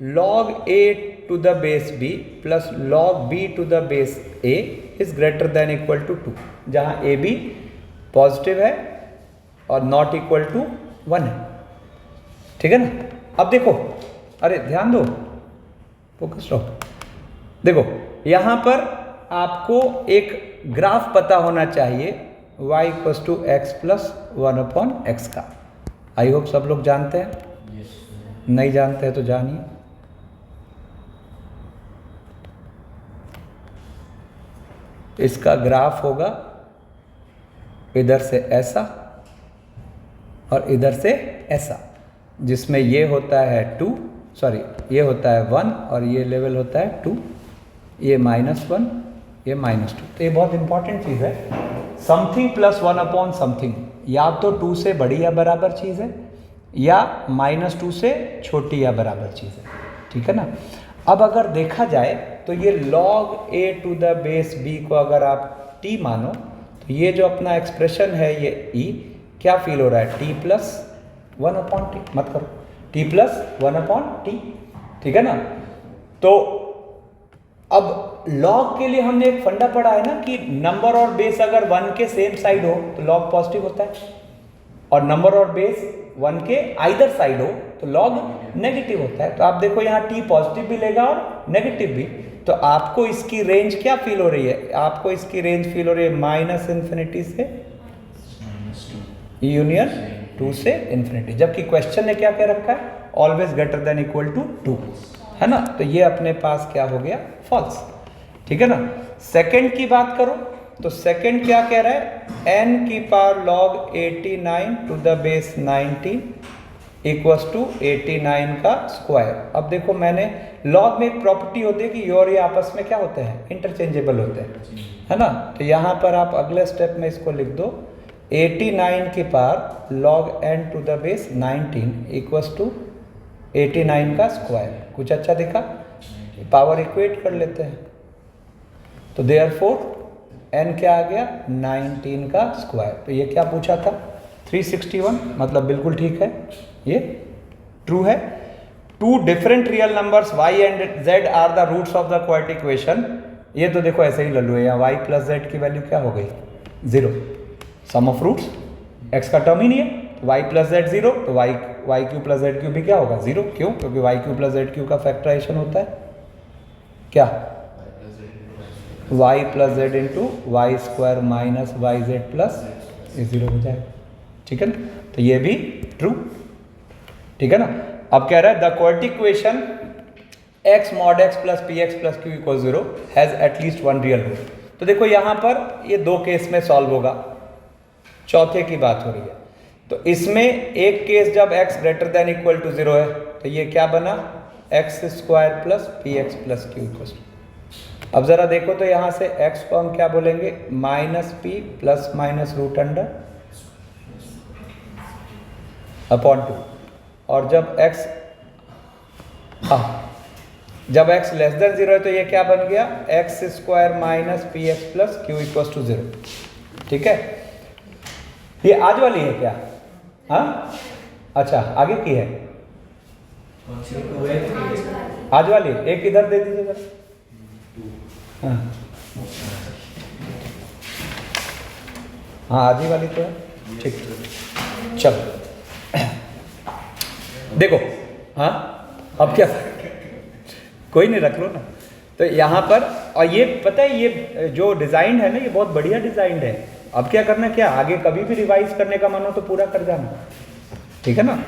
log a to the base b plus log b to the base a is greater than equal to 2, जहां a b पॉजिटिव है और नॉट इक्वल टू 1 है। ठीक है ना। अब देखो, अरे ध्यान दो, फोकस रहो। देखो यहां पर आपको एक ग्राफ पता होना चाहिए y equal to X plus 1/x का। आई होप सब लोग जानते हैं, नहीं जानते हैं तो जानिए। इसका ग्राफ होगा इधर से ऐसा और इधर से ऐसा, जिसमें ये होता है 2, सॉरी ये होता है 1 और ये लेवल होता है 2, ये -1, ये -2। तो ये बहुत इंपॉर्टेंट चीज़ है, समथिंग प्लस 1 समथिंग, या तो 2 से बड़ी या बराबर चीज़ है या -2 से छोटी या बराबर चीज़ है। ठीक है ना। अब अगर देखा जाए तो ये log a to the base b को अगर आप t मानो तो ये जो अपना एक्सप्रेशन है ये e क्या फील हो रहा है, t प्लस 1/t, मत करो, t प्लस 1/t। ठीक है ना। तो अब log के लिए हमने एक फंडा पढ़ा है ना कि नंबर और बेस अगर 1 के सेम साइड हो तो log पॉजिटिव होता है, और नंबर और बेस 1 के आइदर साइड हो तो log नेगेटिव होता है। तो आप देखो यहाँ t पॉजिटिव भी लेगा और नेगेटिव भी, तो आपको इसकी रेंज क्या फील हो रही है, आपको इसकी रेंज फील हो रही है -∞ से यूनियन 2 से इन्फिनिटी, जबकि क्वेश्चन ने क्या कह रखा है, always greater than equal to 2, है ना। तो ये अपने पास क्या हो गया, फॉल्स। ठीक है ना। सेकंड की बात करो तो सेकंड क्या कह रहा है, n की power log 89 to the base 19 equals to 89 का स्क्वायर। अब देखो मैंने log में एक प्रॉपर्टी होती है कि ये और ये आपस में क्या होते हैं, इंटरचेंजेबल होते हैं, है ना। तो यहाँ पर आप अगले स्टेप में इसको लिख दो, 89 की power log n to the base 19 equals to 89 का स्क्वायर। कुछ अच्छा दिखा, पावर इक्वेट कर लेते हैं, तो देयरफॉर n क्या आ गया, 19 का स्क्वायर। तो ये क्या पूछा था, 361, मतलब बिल्कुल ठीक है, ये ट्रू है। 2 different real numbers y and z are the roots of the quadratic equation. ये तो देखो ऐसे ही लल्लू है, यहाँ y प्लस z की वैल्यू क्या हो गई, 0, सम ऑफ रूट्स, x का टर्म ही नहीं है, y प्लस z 0, तो y cube plus z cube भी क्या होगा, 0। क्यों, क्योंकि y cube plus z cube का फैक्टराइजेशन होता है क्या, y plus Z into Y square minus Y Z plus, ये 0 हो जाएगा। ठीक है ना। तो ये भी ट्रू। ठीक है ना। अब कह रहा है the quadratic equation x mod x plus P X plus Q equal 0 has at least 1 real root. तो देखो यहाँ पर ये 2 केस में सॉल्व होगा, चौथे की बात हो रही है। तो इसमें एक केस जब x greater than equal to 0 है तो ये क्या बना, X square plus P X plus Q equal. अब जरा देखो तो यहाँ से x को हम क्या बोलेंगे, -p plus minus root under upon 2, और जब x जब x लेस देन 0 है तो ये क्या बन गया, X square minus P X plus Q equal to 0। ठीक है। ये आज वाली है क्या, हाँ अच्छा आगे की है, आज वाली एक इधर दे दीजिए जरा। हाँ हाँ आधी वाली तो है, ठीक। चलो देखो, हाँ अब क्या, कोई नहीं, रख लो ना। तो यहाँ पर, और ये पता है ये जो डिज़ाइन है ना, ये बहुत बढ़िया डिज़ाइन है। अब क्या करना, क्या आगे कभी भी रिवाइज करने का मन हो तो पूरा कर जाना। ठीक है ना।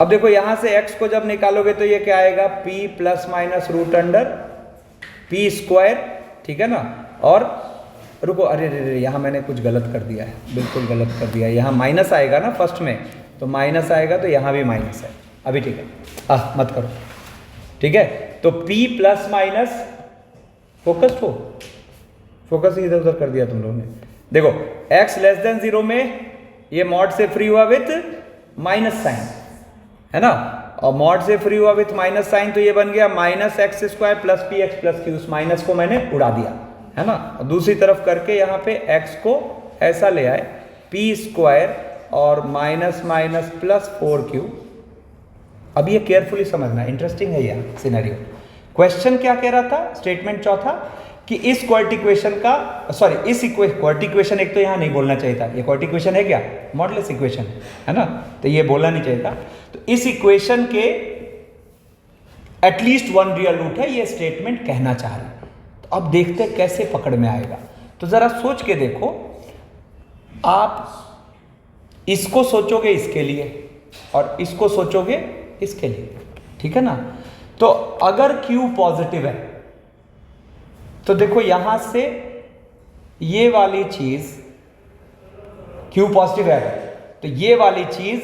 अब देखो यहाँ से x को जब निकालोगे तो ये क्या आएगा, p plus minus root under P square. ठीक है ना। और रुको, अरे अरे यहाँ मैंने कुछ गलत कर दिया है, बिल्कुल गलत कर दिया है। यहाँ माइनस आएगा ना फर्स्ट में, तो माइनस आएगा, तो यहाँ भी माइनस है। अभी ठीक है, मत करो। ठीक है। तो p प्लस माइनस, फोकस हो, फोकस इधर उधर कर दिया तुम लोगों ने। देखो x लेस देन 0 में ये मॉड से फ्री हुआ विथ माइनस साइन, है ना, और मॉड से फ्री हुआ विथ माइनस साइन, तो ये बन गया minus x square plus P X plus Q. उस माइनस को मैंने उड़ा दिया, है ना। दूसरी तरफ करके यहाँ पे x को ऐसा ले आए p स्क्वायर और माइनस माइनस प्लस 4q। अब ये केयरफुली समझना, इंटरेस्टिंग है यह सिनेरियो। क्वेश्चन क्या कह रहा था, स्टेटमेंट चौथा, कि इस क्वाड्रेटिक इक्वेशन का, सॉरी इस क्वाड्रेटिक इक्वेशन, एक तो यहाँ नहीं बोलना चाहिए था, ये क्वाड्रेटिक इक्वेशन है क्या, मॉडुलस इक्वेशन है ना, तो ये बोलना नहीं चाहिए था। तो इस इक्वेशन के एटलीस्ट वन रियल रूट है, ये स्टेटमेंट कहना चाह रहा है। तो अब देखते हैं कैसे पकड़ में आएगा। तो जरा सोच के देखो, आप इसको सोचोगे इसके लिए और इसको सोचोगे इसके लिए, ठीक है ना। तो अगर Q पॉजिटिव है तो देखो यहां से ये वाली चीज, Q पॉजिटिव है तो ये वाली चीज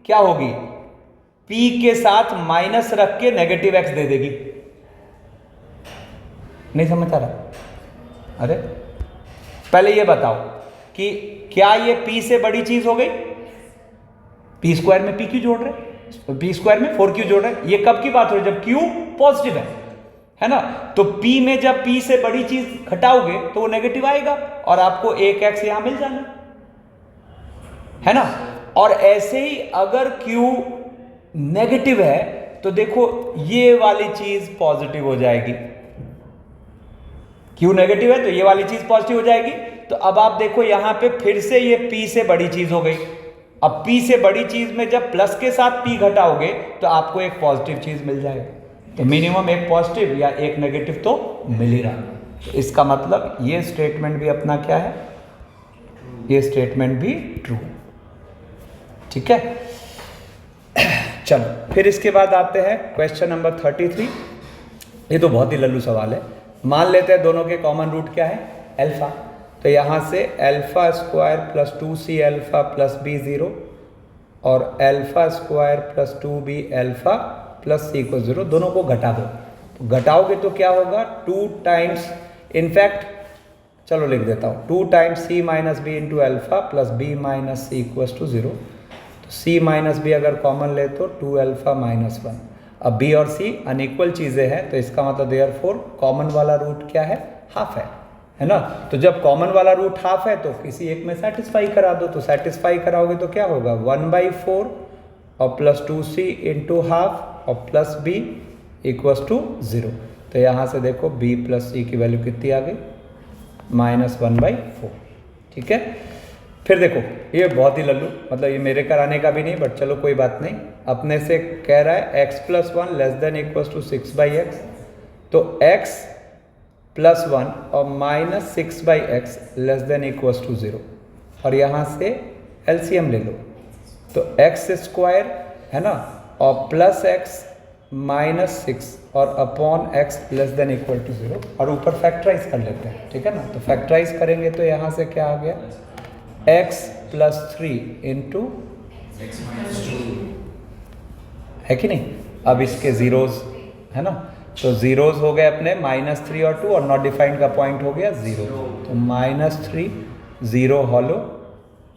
क्या होगी, P के साथ माइनस रख के नेगेटिव x दे देगी। नहीं समझ आ रहा? अरे पहले ये बताओ कि क्या ये P से बड़ी चीज हो गई, P स्क्वायर में P क्यों जोड़ रहे, P स्क्वायर में 4 क्यों जोड़ रहे हैं, ये कब की बात हो रही है, जब Q पॉजिटिव है ना। तो P में जब P से बड़ी चीज घटाओगे तो वो नेगेटिव आएगा और आपको एक x यहां मिल जाना है ना। और ऐसे ही अगर Q नेगेटिव है तो देखो ये वाली चीज पॉजिटिव हो जाएगी, Q नेगेटिव है तो ये वाली चीज पॉजिटिव हो जाएगी। तो अब आप देखो यहां पे फिर से ये P से बड़ी चीज हो गई। अब P से बड़ी चीज में जब प्लस के साथ P घटाओगे तो आपको एक पॉजिटिव चीज मिल जाएगी। तो मिनिमम एक पॉजिटिव या एक नेगेटिव तो मिल ही रहा। तो इसका मतलब ये स्टेटमेंट भी अपना क्या है, ये स्टेटमेंट भी ट्रू, ठीक है। चलो फिर इसके बाद आते हैं क्वेश्चन नंबर 33। ये तो बहुत ही लल्लू सवाल है। मान लेते हैं दोनों के कॉमन रूट क्या है, अल्फा। तो यहाँ से alpha square plus 2c alpha plus b 0 और alpha square plus 2b alpha plus c को 0, दोनों को घटा दो। तो घटाओगे तो क्या होगा, 2 टाइम्स, इनफैक्ट चलो लिख देता हूँ, 2 times c minus B into alpha plus b minus C equals to 0। तो c माइनस बी अगर कॉमन ले तो 2 अल्फा माइनस 1। अब b और c अनइक्वल चीज़ें हैं तो इसका मतलब देयरफॉर कॉमन वाला रूट क्या है, हाफ है ना। तो जब कॉमन वाला रूट हाफ है तो किसी एक में सेटिस्फाई करा दो। तो सेटिस्फाई कराओगे तो क्या होगा, 1/4 और प्लस 2c इंटू हाफ और प्लस b इक्वल्स टू 0। तो यहाँ से देखो b प्लस c की वैल्यू कितनी आ गई, -1/4, ठीक है। फिर देखो ये बहुत ही लल्लू, मतलब ये मेरे कराने का भी नहीं, बट चलो कोई बात नहीं। अपने से कह रहा है x + 1 <= 6/x। तो x + 1 और -6/x <= 0। और यहाँ से LCM ले लो, तो x² है ना, और प्लस x माइनस 6 और अपॉन x <= 0, और ऊपर फैक्टराइज कर लेते हैं, ठीक है ना। तो फैक्टराइज करेंगे तो यहाँ से क्या आ गया, x + 3 इंटू है कि नहीं। अब इसके जीरोज है ना, तो जीरोज हो गए अपने -3 और 2, और नॉट डिफाइंड का पॉइंट हो गया 0। तो -3 0 हॉलो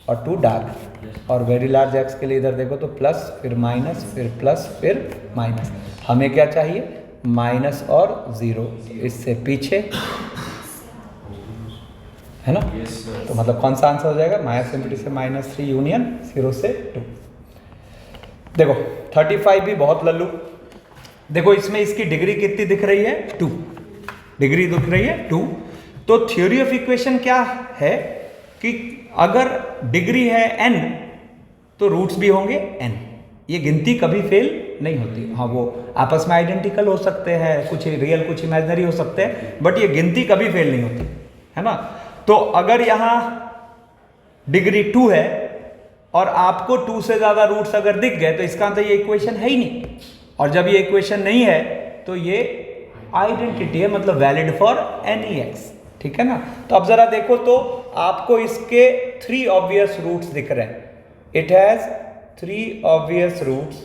और 2 डार्क, और वेरी लार्ज एक्स के लिए इधर देखो तो प्लस फिर माइनस फिर प्लस फिर माइनस। हमें क्या चाहिए, माइनस और 0, इससे पीछे है ना। तो मतलब कौन सा आंसर हो जाएगा, -∞ से -3 यूनियन 0 से 2। देखो 35 भी बहुत लल्लू। देखो इसमें इसकी डिग्री कितनी दिख रही है, 2 डिग्री दिख रही है 2। तो थ्योरी ऑफ इक्वेशन क्या है कि अगर डिग्री है n तो रूट्स भी होंगे n। ये गिनती कभी फेल नहीं होती। हाँ वो आपस में आइडेंटिकल हो सकते हैं, कुछ रियल कुछ इमेजिनरी हो सकते हैं, बट ये गिनती कभी फेल नहीं होती, है ना। तो अगर यहाँ डिग्री 2 है और आपको 2 से ज़्यादा रूट्स अगर दिख गए तो इसका मतलब ये इक्वेशन है ही नहीं। और जब ये इक्वेशन नहीं है तो ये आइडेंटिटी है, मतलब वैलिड फॉर एनी एक्स, ठीक है ना। तो अब जरा देखो तो आपको इसके 3 ऑब्वियस रूट्स दिख रहे हैं। It has 3 obvious roots,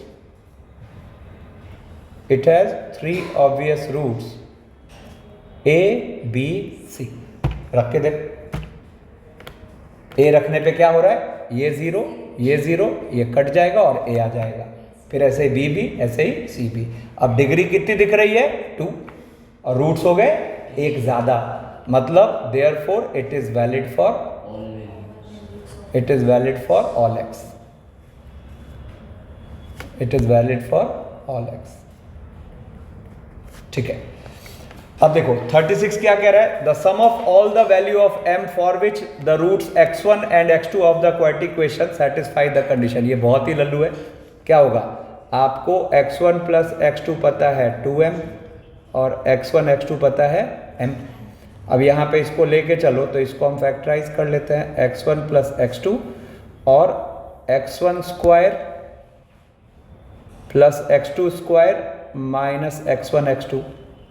it has 3 obvious roots a b c। रख के देख, a रखने पे क्या हो रहा है, ये 0 ये कट जाएगा और a आ जाएगा, फिर ऐसे ही b भी, ऐसे ही c भी। अब डिग्री कितनी दिख रही है, 2, और रूट्स हो गए एक ज़्यादा, मतलब therefore it is valid for all X, it is valid for all X. ठीक है, अब देखो 36 क्या कह रहा है, the sum of all the value of m for which the roots x1 and x2 of the quadratic equation satisfy the condition. ये बहुत ही लल्लू है। क्या होगा, आपको x1 प्लस x2 पता है 2m और x1 x2 पता है m। अब यहाँ पे इसको लेके चलो तो इसको हम फैक्टराइज कर लेते हैं, x1 प्लस x2 और x1 square plus x2 square minus x1 x2,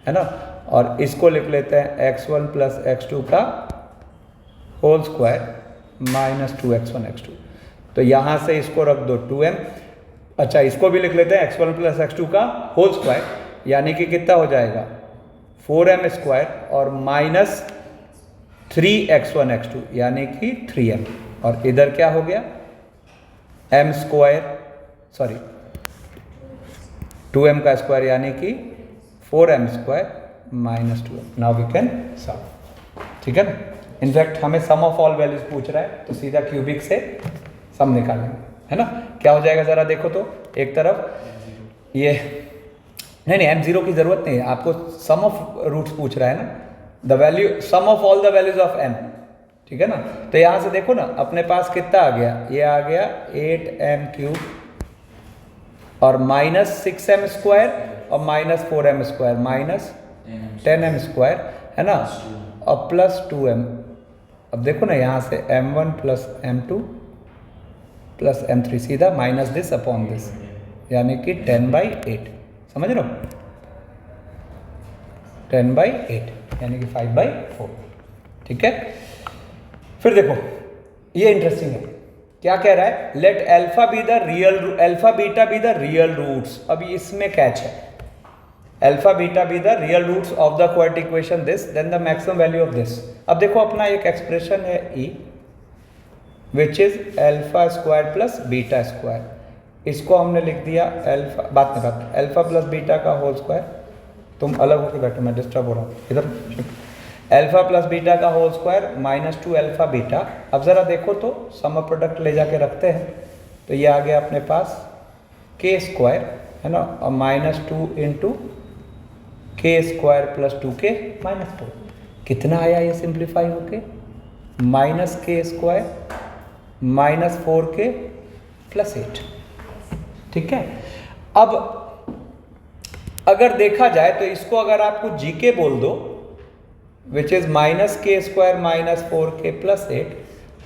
है ना। और इसको लिख लेते हैं x1 प्लस x2 का whole square minus 2x1 x2। तो यहाँ से इसको रख दो 2m। अच्छा, इसको भी लिख लेते हैं x1 प्लस x2 का होल स्क्वायर, यानी कि कितना हो जाएगा 4m स्क्वायर और माइनस 3x1 x2 यानी कि 3m। और इधर क्या हो गया m स्क्वायर, सॉरी 2m का स्क्वायर यानी कि 4m square minus 2m। Now we can solve. ठीक है ना। इनफैक्ट हमें सम ऑफ ऑल वैल्यूज पूछ रहा है तो सीधा क्यूबिक से सम निकालेंगे, है ना। क्या हो जाएगा जरा देखो तो, एक तरफ ये नहीं m0 की जरूरत नहीं है, आपको सम ऑफ रूट्स पूछ रहा है ना, the value sum of all the values of m। ठीक है ना। तो यहां से देखो ना अपने पास कितना आ गया, ये आ गया 8m³ और माइनस 6m स्क्वायर और minus 4m square minus 10m square, है ना, और प्लस 2m। अब देखो ना यहाँ से m1 plus m2 plus m3 सीधा माइनस दिस अपॉन दिस, यानी कि 10/8। समझ रहे हो, 10/8 यानी कि 5/4। ठीक है। फिर देखो ये इंटरेस्टिंग है, क्या कह रहा है, let alpha beta be the real roots. अब इसमें कैच है, alpha beta be the real roots of the quadratic equation this then the maximum value of this. अब देखो अपना एक एक्सप्रेशन है E which is alpha square plus beta square, इसको हमने लिख दिया अल्फा, बात नहीं बात, अल्फा प्लस बीटा का होल स्क्वायर। तुम अलग होकर बैठो, मैं डिस्टर्ब हो रहा हूँ इधर। अल्फा प्लस बीटा का whole square minus 2 alpha beta. अब जरा देखो तो सम प्रोडक्ट ले जाके रखते हैं तो ये आ गया अपने पास के स्क्वायर, है ना, और माइनस 2 इंटू के स्क्वायर प्लस 2k माइनस 2। कितना आया ये सिंप्लीफाई होके, माइनस के स्क्वायर माइनस 4k प्लस 8। ठीक है। अब अगर देखा जाए तो इसको अगर आपको जीके बोल दो विच इज माइनस के स्क्वायर माइनस 4k प्लस 8,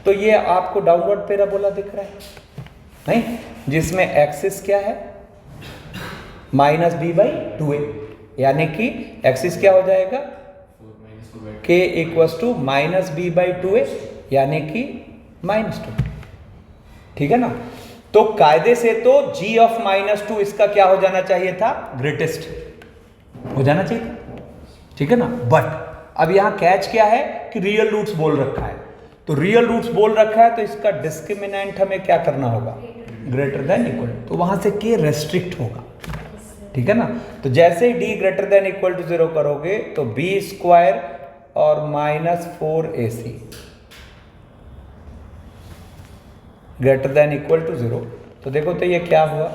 तो ये आपको डाउनवर्ड पैराबोला दिख रहा है नहीं, जिसमें एक्सिस क्या है माइनस b/2a, यानी कि एक्सिस क्या हो जाएगा k equals to minus b/2a यानी कि -2। ठीक है ना। तो कायदे से तो g ऑफ -2 इसका क्या हो जाना चाहिए था, ग्रेटेस्ट हो जाना चाहिए था। ठीक है ना। बट अब यहां कैच क्या है कि रियल रूट्स बोल रखा है, तो रियल रूट्स बोल रखा है तो इसका डिस्क्रिमिनेंट हमें क्या करना होगा, ग्रेटर देन इक्वल, तो वहां से k रेस्ट्रिक्ट होगा। ठीक है ना। तो जैसे ही d greater than equal to 0 करोगे तो b स्क्वायर और minus 4ac greater than equal to 0, तो देखो तो ये क्या हुआ,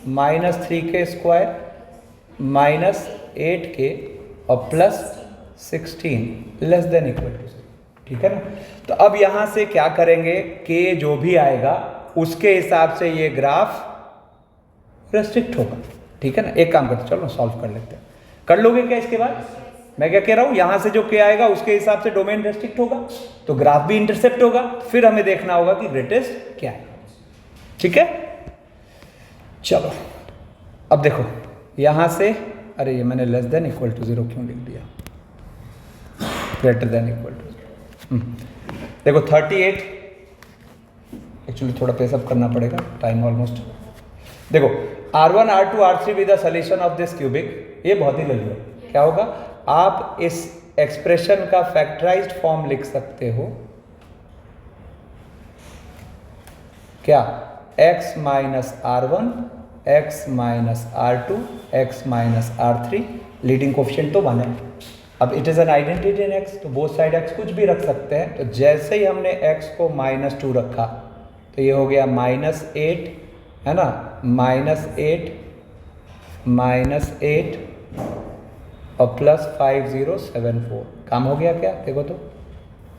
minus 3k square minus 8k और plus 16 less than equal to 0। ठीक है ना। तो अब यहां से क्या करेंगे, k जो भी आएगा उसके हिसाब से ये ग्राफ रेस्ट्रिक्ट होगा। ठीक है ना। एक काम करते चलो सॉल्व कर लेते हैं, कर लोगे क्या इसके बाद, मैं क्या कह रहा हूं, यहां से जो k आएगा उसके हिसाब से डोमेन रेस्ट्रिक्ट होगा तो ग्राफ भी इंटरसेप्ट होगा, फिर हमें देखना होगा कि ग्रेटेस्ट क्या है। ठीक है। चलो अब देखो यहां से, अरे ये मैंने लेस देन इक्वल टू 0 क्यों लिख दिया, ग्रेटर देन इक्वल टू 0। देखो 38, एक्चुअली थोड़ा पेसअप करना पड़ेगा, टाइम ऑलमोस्ट। देखो R1 R2 R3 with the solution of this cubic, ये बहुत ही लल्लू है। क्या होगा, आप इस एक्सप्रेशन का फैक्टराइज्ड फॉर्म लिख सकते हो, क्या, x minus R1 x minus R2 x minus R3, leading coefficient तो 1 है, अब it is an identity in x, तो बोथ साइड एक्स कुछ भी रख सकते हैं। तो जैसे ही हमने एक्स को -2 रखा तो ये हो गया -8, है ना, -8 और +5074। काम हो गया क्या? देखो तो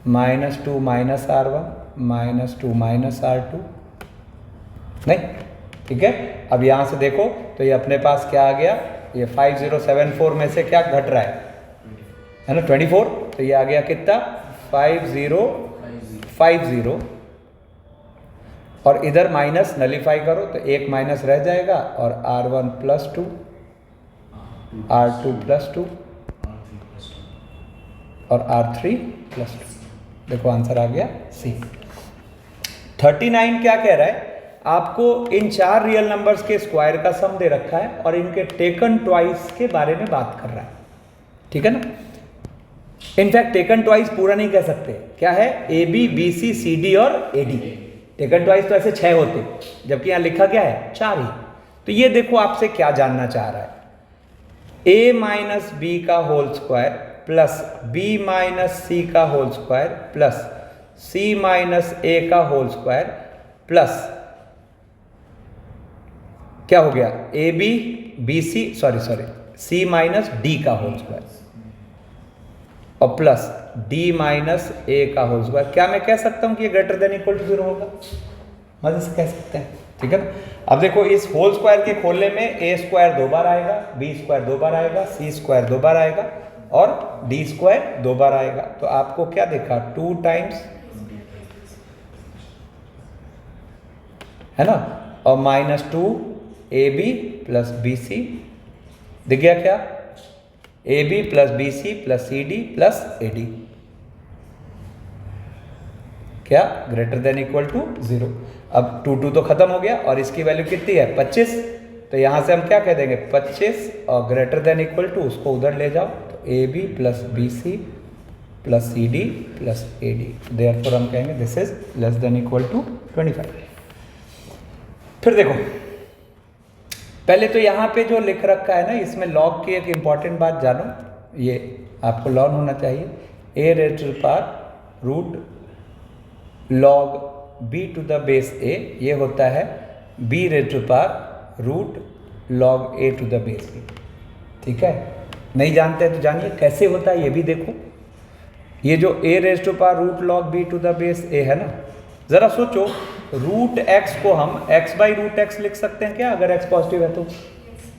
-2 -R1 -2 -R2, नहीं, ठीक है। अब यहाँ से देखो तो ये अपने पास क्या आ गया, ये 5074 में से क्या घट रहा है ना, 24, तो ये आ गया कितना 5050, और इधर माइनस नलीफाई करो तो एक माइनस रह जाएगा, और R1 +2 R2 +2 और R3 +2। देखो आंसर आ गया C। 39 क्या कह रहा है, आपको इन 4 रियल नंबर्स के स्क्वायर का सम दे रखा है और इनके टेकन ट्वाइस के बारे में बात कर रहा है, ठीक है ना। इनफैक्ट टेकन ट्वाइस पूरा नहीं कह सकते, क्या है, AB BC CD और AD। टेकन ट्वाइस तो ऐसे 6 होते, जबकि यहाँ लिखा क्या है 4 ही। तो ये देखो आपसे क्या जानना चाह रहा है, A - B का whole square plus B - C का whole square plus C - A का होल स्क्वायर प्लस क्या हो गया, AB BC C - D का होल स्क्वायर और प्लस D - A का होल स्क्वायर। क्या मैं कह सकता हूं कि ये ग्रेटर देन इक्वल टू 0 होगा? मजे से कह सकते हैं, ठीक है ना। अब देखो इस होल स्क्वायर के खोलने में A स्क्वायर 2 बार आएगा, B स्क्वायर 2 बार आएगा, C स्क्वायर 2 बार आएगा और D स्क्वायर 2 बार आएगा। तो आपको क्या देखा, 2 टाइम्स, है ना, और -2 AB प्लस BC, दिख गया क्या, AB plus BC plus CD plus AD, क्या ग्रेटर देन इक्वल टू 0। अब 2 तो खत्म हो गया और इसकी वैल्यू कितनी है 25, तो यहां से हम क्या कह देंगे 25 और ग्रेटर देन इक्वल टू, उसको उधर ले जाओ तो AB plus BC plus CD plus AD, therefore हम कहेंगे this is less than equal to 25। फिर देखो पहले तो यहाँ पे जो लिख रखा है ना, इसमें लॉग की एक इंपॉर्टेंट बात जानो, ये आपको लर्न होना चाहिए। A raise to the power root log b to the base a, ये होता है b raise to the power root log a to the base b, ठीक है। नहीं जानते तो जानिए कैसे होता है, ये भी देखो। ये जो a raise to the power root log b to the base a है ना, जरा सोचो, रूट x को हम x/√x लिख सकते हैं क्या, अगर x पॉजिटिव है तो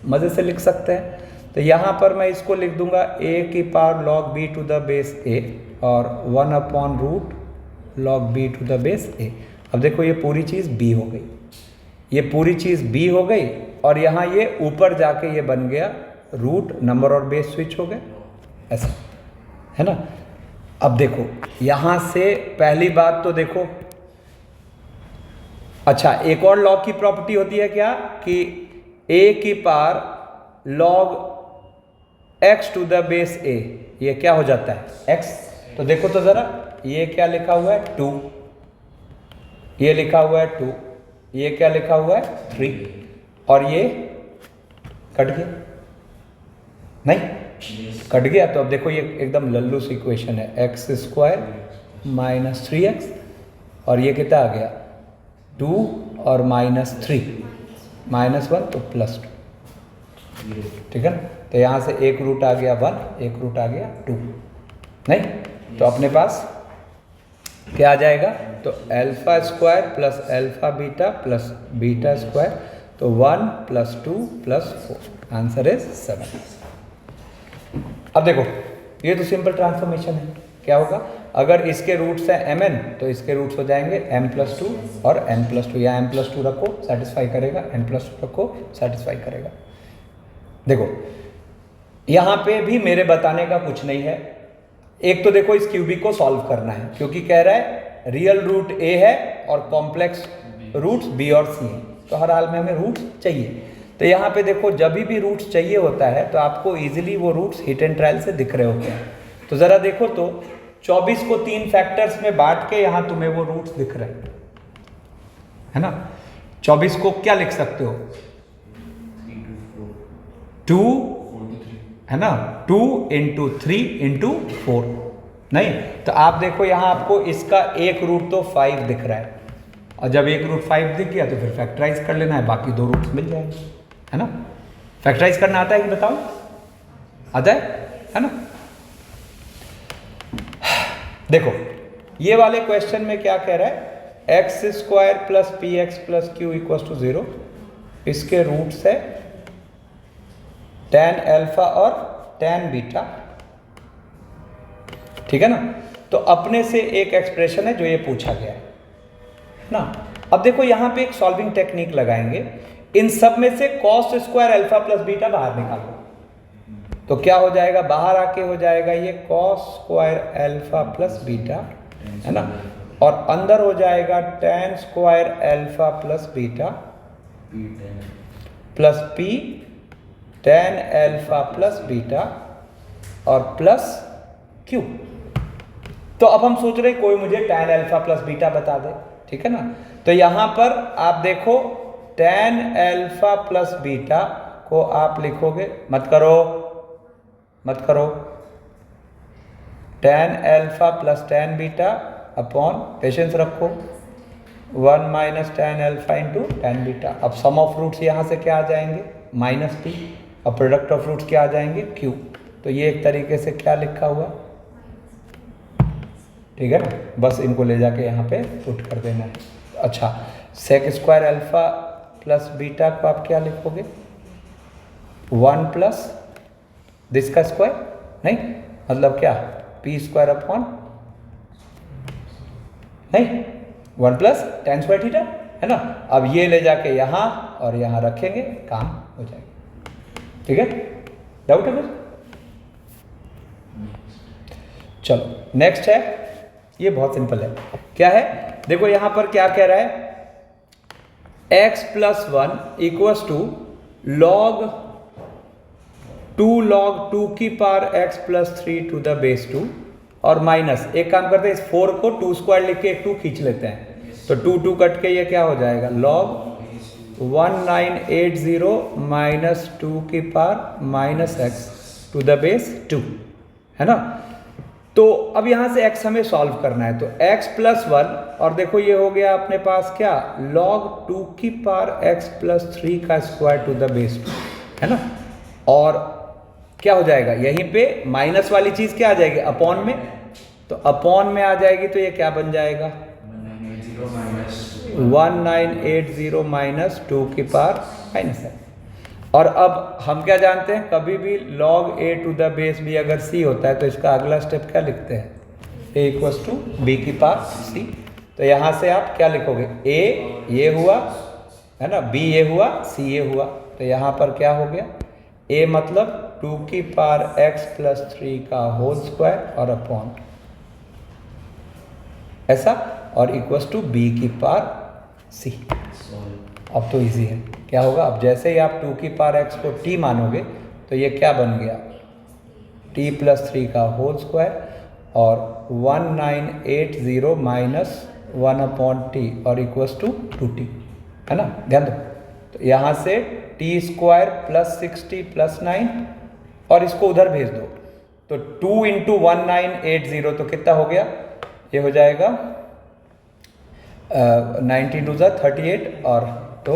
मजे से लिख सकते हैं। तो यहाँ पर मैं इसको लिख दूंगा a की power log b to the base a और 1/रूट log b to the base a। अब देखो ये पूरी चीज़ b हो गई, ये पूरी चीज़ b हो गई, और यहाँ ये ऊपर जाके ये बन गया रूट, नंबर और बेस स्विच हो गए, ऐसा है ना। अब देखो यहाँ से पहली बात तो देखो, अच्छा एक और लॉग की प्रॉपर्टी होती है क्या, कि a की power log x to the base a, ये क्या हो जाता है x। तो देखो तो ज़रा, ये क्या लिखा हुआ है 2, ये लिखा हुआ है 2, ये क्या लिखा हुआ है 3, और ये कट गया, नहीं कट गया। तो अब देखो ये एकदम लल्लू सी इक्वेशन है, x² - 3x, और ये कितना आ गया 2 और -3 -1 तो +2, ठीक है ना। तो यहाँ से एक रूट आ गया 1, एक रूट आ गया 2, नहीं तो अपने पास क्या आ जाएगा, तो α² प्लस α β प्लस β², तो 1 + 2 + 4, आंसर इज 7। अब देखो ये तो सिंपल ट्रांसफॉर्मेशन है, क्या होगा, अगर इसके रूट्स हैं mn तो इसके रूट्स हो जाएंगे m+2 और n+2, या m+2 रखो सेटिस्फाई करेगा, n+2 रखो सेटिस्फाई करेगा। देखो यहाँ पे भी मेरे बताने का कुछ नहीं है, एक तो देखो इस क्यूबिक को सॉल्व करना है, क्योंकि कह रहा है रियल रूट a है और कॉम्प्लेक्स रूट्स b और c हैं, तो हर हाल में हमें रूट्स चाहिए। तो यहाँ पे देखो जब भी रूट्स चाहिए होता है तो आपको इजीली वो रूट्स हिट एंड ट्रायल से दिख रहे होते हैं। तो ज़रा देखो तो 24 को 3 फैक्टर्स में बांट के यहाँ तुम्हें वो रूट्स दिख रहे हैं, है ना। 24 को क्या लिख सकते हो 2, है ना, 2 इंटू 3 इंटू 4, नहीं तो आप देखो यहाँ आपको इसका एक रूट तो 5 दिख रहा है, और जब एक रूट 5 दिख गया तो फिर फैक्टराइज कर लेना है, बाकी 2 रूट्स मिल जाएंगे, है ना। फैक्टराइज करना आता है कि बताओ, आता है ना। देखो ये वाले क्वेश्चन में क्या कह रहा है, X square plus P X plus Q equal to 0, इसके रूट्स है tan अल्फा और tan बीटा, ठीक है ना। तो अपने से एक एक्सप्रेशन है जो ये पूछा गया है ना। अब देखो यहाँ पे एक सॉल्विंग टेक्निक लगाएंगे, इन सब में से cos square alpha plus beta बाहर निकालो, तो क्या हो जाएगा, बाहर आके हो जाएगा ये cos square alpha plus beta, है ना, और अंदर हो जाएगा tan square alpha plus beta plus p tan alpha plus beta और प्लस q। तो अब हम सोच रहे कोई मुझे tan अल्फा प्लस बीटा बता दे, ठीक है ना। तो यहां पर आप देखो tan अल्फा प्लस बीटा को आप लिखोगे, मत करो, tan alpha plus tan beta upon, patience रखो, 1 minus tan alpha into tan beta. अब सम ऑफ रूट्स यहाँ से क्या आ जाएंगे, माइनस p, और प्रोडक्ट ऑफ रूट्स क्या आ जाएंगे, q। तो ये एक तरीके से क्या लिखा हुआ, ठीक है ना, बस इनको ले जाके यहाँ पे पुट कर देना है। अच्छा, sec square alpha plus beta को आप क्या लिखोगे, 1 प्लस दिस का स्क्वायर, नहीं मतलब क्या, p स्क्वायर अपॉन, नहीं 1 प्लस tan स्क्वायर थीटा, है ना। अब ये ले जाके यहाँ और यहाँ रखेंगे, काम हो जाएगा, ठीक है। डाउट है कुछ? चलो नेक्स्ट है, ये बहुत सिंपल है, क्या है, देखो यहां पर क्या कह रहा है, x plus 1 equals to log 2 log 2 की power x plus 3 to the base 2, और माइनस, एक काम करते हैं, इस 4 को 2 स्क्वायर लिख के एक 2 खींच लेते हैं, तो 2 कट के ये क्या हो जाएगा, log 1980 माइनस 2 की power minus x to the base 2, है ना। तो अब यहाँ से x हमें सॉल्व करना है, तो x प्लस 1, और देखो ये हो गया अपने पास क्या, log 2 की पावर x प्लस 3 का स्क्वायर टू द बेस 2, है ना। और क्या हो जाएगा, यहीं पे माइनस वाली चीज क्या आ जाएगी, अपॉन में, तो अपॉन में आ जाएगी, तो ये क्या बन जाएगा, 1980 माइनस 2 की पावर माइनस है। और अब हम क्या जानते हैं, कभी भी log a to the base b अगर c होता है तो इसका अगला स्टेप क्या लिखते हैं, a इक्वल्स टू b की पावर c। तो यहाँ से आप क्या लिखोगे, a ये हुआ, है ना, b ये हुआ, c ये हुआ, तो यहाँ पर क्या हो गया, a मतलब 2 की पावर x प्लस 3 का होल स्क्वायर और अपॉन ऐसा, और इक्वल्स टू b की पावर c। अब तो इजी है, क्या होगा, अब जैसे ही आप 2 की पावर x को t मानोगे तो ये क्या बन गया, t प्लस 3 का होल स्क्वायर और 1980 माइनस 1 अपॉन टी और इक्वल्स टू 2t, है ना, ध्यान दो। तो यहाँ से t स्क्वायर प्लस 60 प्लस 9, और इसको उधर भेज दो, तो 2 इंटू 1980 तो कितना हो गया, ये हो जाएगा 92 ज़ा 38, और तो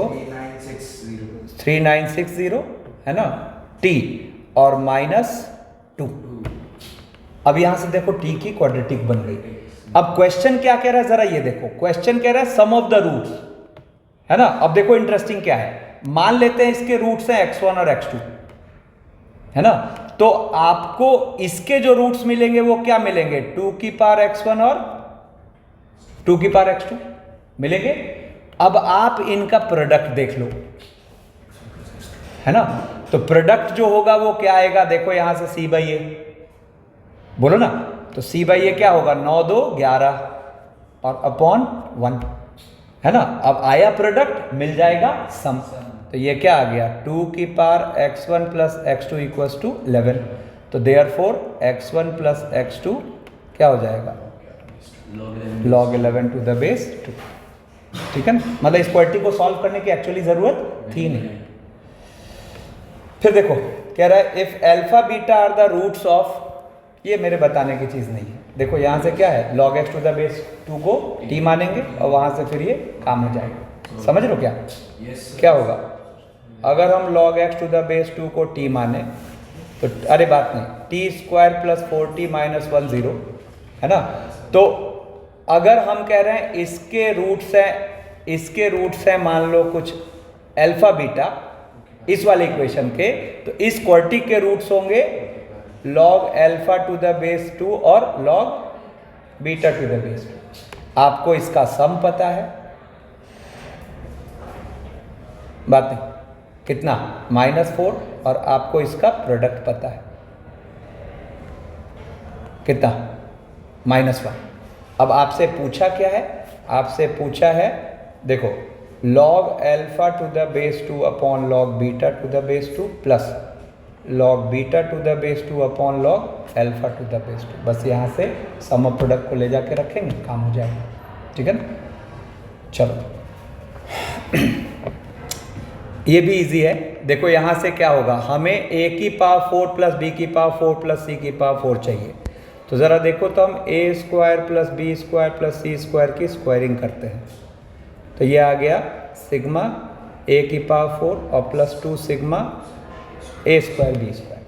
3960, है ना, t और माइनस 2। अब यहां से देखो t की क्वाड्रेटिक बन गई। अब क्वेश्चन क्या कह रहा है, जरा ये देखो, क्वेश्चन कह रहा है सम ऑफ द रूट्स, है ना। अब देखो इंटरेस्टिंग क्या है, मान लेते हैं इसके रूट्स हैं x1 और x2, है ना, तो आपको इसके जो रूट्स मिलेंगे वो क्या मिलेंगे, 2 की पावर x1 और 2 की पावर x2 मिलेंगे। अब आप इनका प्रोडक्ट देख लो, है ना, तो प्रोडक्ट जो होगा वो क्या आएगा, देखो यहां से c बाई ए, बोलो ना, तो c बाई ए क्या होगा, 9 2 11 और अपॉन 1, है ना। अब आया प्रोडक्ट, मिल जाएगा सम, तो ये क्या आ गया, 2 की power x1 plus x2 equals to 11, तो देयरफॉर x1 प्लस x2 क्या हो जाएगा, log 11 टू द बेस 2, ठीक है ना। मतलब इस क्वाड्रेटिक को सॉल्व करने की एक्चुअली जरूरत थी नहीं। फिर देखो कह रहा है if alpha beta are the roots of, ये मेरे बताने की चीज़ नहीं है। देखो यहाँ से क्या है, log x to the base 2 को t मानेंगे और वहाँ से फिर ये काम हो जाएगा। समझ लो क्या क्या होगा अगर हम log x to the base 2 को t माने तो, अरे बात नहीं, T square plus 4t minus 1 0 है ना। तो अगर हम कह रहे हैं इसके रूट्स हैं मान लो कुछ अल्फा बीटा इस वाले इक्वेशन के, तो इस क्वार्टिक के रूट्स होंगे log alpha two the base 2 और log beta two the base 2। आपको इसका सम पता है, बात नहीं, कितना -4, और आपको इसका प्रोडक्ट पता है कितना -1। अब आपसे पूछा क्या है, आपसे पूछा है देखो log alpha two the base 2 upon log beta two the base 2 plus log beta two the base 2 upon log alpha two the base 2। बस यहाँ से सम ऑफ प्रोडक्ट को ले जाके रखेंगे, काम हो जाएगा। ठीक है ना, चलो ये भी इजी है। देखो यहाँ से क्या होगा, हमें a की पावर 4 प्लस b की पावर 4 प्लस c की पावर 4 चाहिए। तो ज़रा देखो तो हम a square plus b square plus c square की स्क्वायरिंग करते हैं, तो ये आ गया सिग्मा a की पावर 4 और plus 2 sigma a square b square,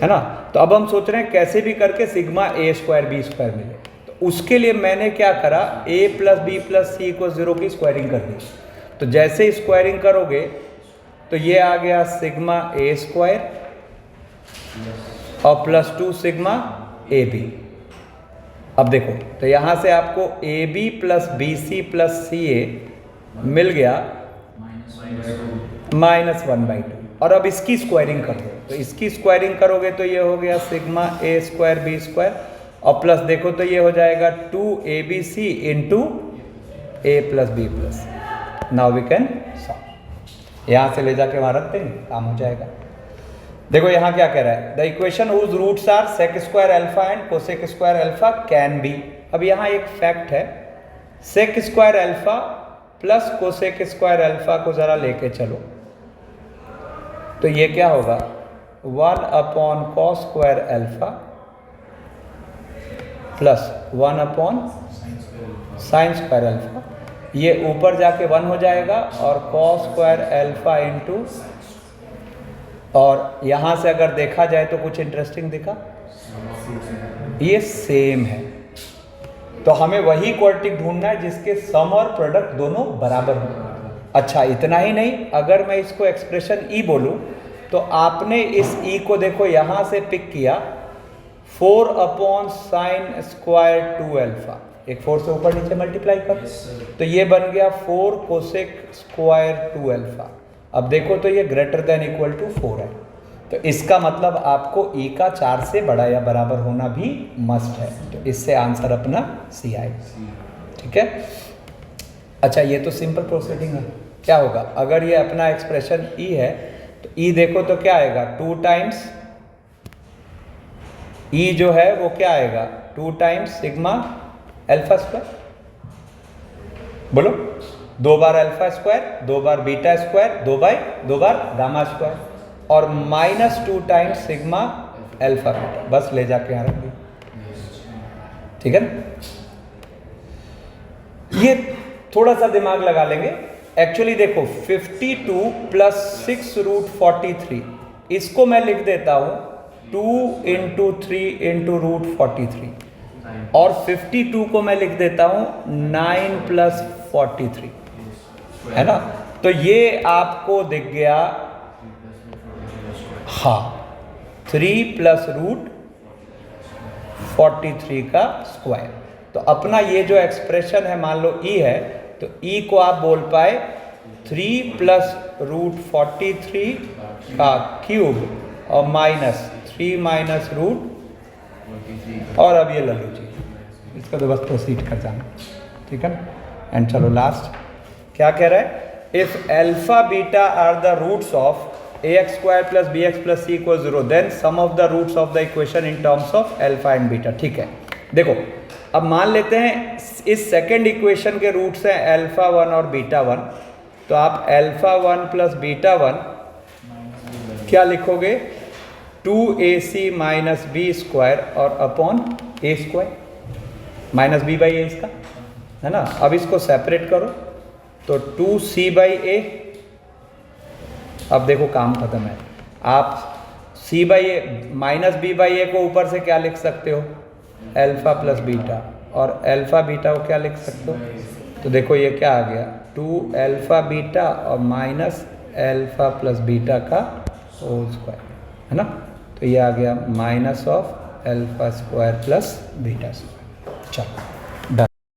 है ना। तो अब हम सोच रहे हैं कैसे भी करके sigma a square b square मिले। तो उसके लिए मैंने क्या करा, a plus b plus c को 0 की स्क्वायरिंग कर दी। तो जैसे ही स्क्वायरिंग करोगे तो ये आ गया सिग्मा a स्क्वायर और प्लस 2 सिग्मा ए बी। अब देखो तो यहाँ से आपको A B plus B C plus C A मिल गया -1/2। और अब इसकी स्क्वायरिंग कर दो, तो इसकी स्क्वायरिंग करोगे तो ये हो गया sigma A square B square और प्लस देखो तो ये हो जाएगा 2abc into A plus B plus. Now we can solve, यहाँ से ले जाके वहाँ रख देंगे, काम हो जाएगा। देखो यहाँ क्या कह रहा है, the equation whose roots are sec square alpha and cosec square alpha can be. अब यहाँ एक फैक्ट है, sec square alpha plus cosec square alpha को ज़रा लेके चलो तो ये क्या होगा 1 upon cos square alpha plus 1 upon sine square alpha. ये ऊपर जाके 1 हो जाएगा और कॉस स्क्वायर अल्फा इंटू, और यहाँ से अगर देखा जाए तो कुछ इंटरेस्टिंग दिखा, ये सेम है। तो हमें वही क्वाड्रेटिक ढूंढना है जिसके सम और प्रोडक्ट दोनों बराबर हो। अच्छा इतना ही नहीं, अगर मैं इसको एक्सप्रेशन ई बोलूँ तो आपने इस ई को देखो यहाँ से पिक किया 4 अपॉन साइन स्क्वायर 2 अल्फा, एक 4 से ऊपर नीचे मल्टीप्लाई कर, तो ये बन गया 4 कोसेक स्क्वायर 2 अल्फा। अब देखो तो ये ग्रेटर देन इक्वल टू 4 है, तो इसका मतलब आपको ई का 4 से बड़ा या बराबर होना भी मस्ट है। तो इससे आंसर अपना सी आएगा। ठीक है, अच्छा ये तो सिंपल प्रोसीडिंग है। क्या होगा अगर ये अपना एक्सप्रेशन ई है तो ई देखो तो क्या आएगा 2 टाइम्स ई जो है वो क्या आएगा 2 टाइम्स सिग्मा अल्फा स्क्वायर, बोलो 2 बार अल्फा स्क्वायर, 2 बार बीटा स्क्वायर, 2 बार गामा स्क्वायर और -2 टाइम्स सिग्मा अल्फा बीटा। बस ले जाके यहाँ रख दी। ठीक है ना, ये थोड़ा सा दिमाग लगा लेंगे। एक्चुअली देखो 52 प्लस 6 रूट 43, इसको मैं लिख देता हूँ 2 इंटू 3 इंटू रूट 43 और 52 को मैं लिख देता हूँ 9 प्लस 43, है ना। तो ये आपको दिख गया, हाँ 3 प्लस रूट 43 का स्क्वायर। तो अपना ये जो एक्सप्रेशन है मान लो ई है, तो ई को आप बोल पाए 3 प्लस रूट 43 का क्यूब और -3 माइनस रूट, और अब ये लल्लू जी, इसका तो बस प्रोसीड कर जाना। ठीक है ना, एंड चलो लास्ट क्या कह रहा है, if alpha beta are the roots of ax square plus B X plus C equal 0 then sum of the roots of the equation in terms of alpha and beta. ठीक है, देखो अब मान लेते हैं इस सेकेंड इक्वेशन के roots हैं अल्फा 1 और बीटा 1, तो आप अल्फा 1 प्लस बीटा 1 क्या लिखोगे 2ac माइनस बी स्क्वायर और upon A square, minus B by A इसका है ना। अब इसको सेपरेट करो तो 2c बाई ए, अब देखो काम खत्म है। आप c by A minus B by A को ऊपर से क्या लिख सकते हो, अल्फा प्लस बीटा, और अल्फा बीटा को क्या लिख सकते हो, तो देखो ये क्या आ गया 2 अल्फा बीटा और माइनस अल्फा प्लस बीटा का होल स्क्वायर है ना। तो ये आ गया minus of alpha square plus beta square. चलो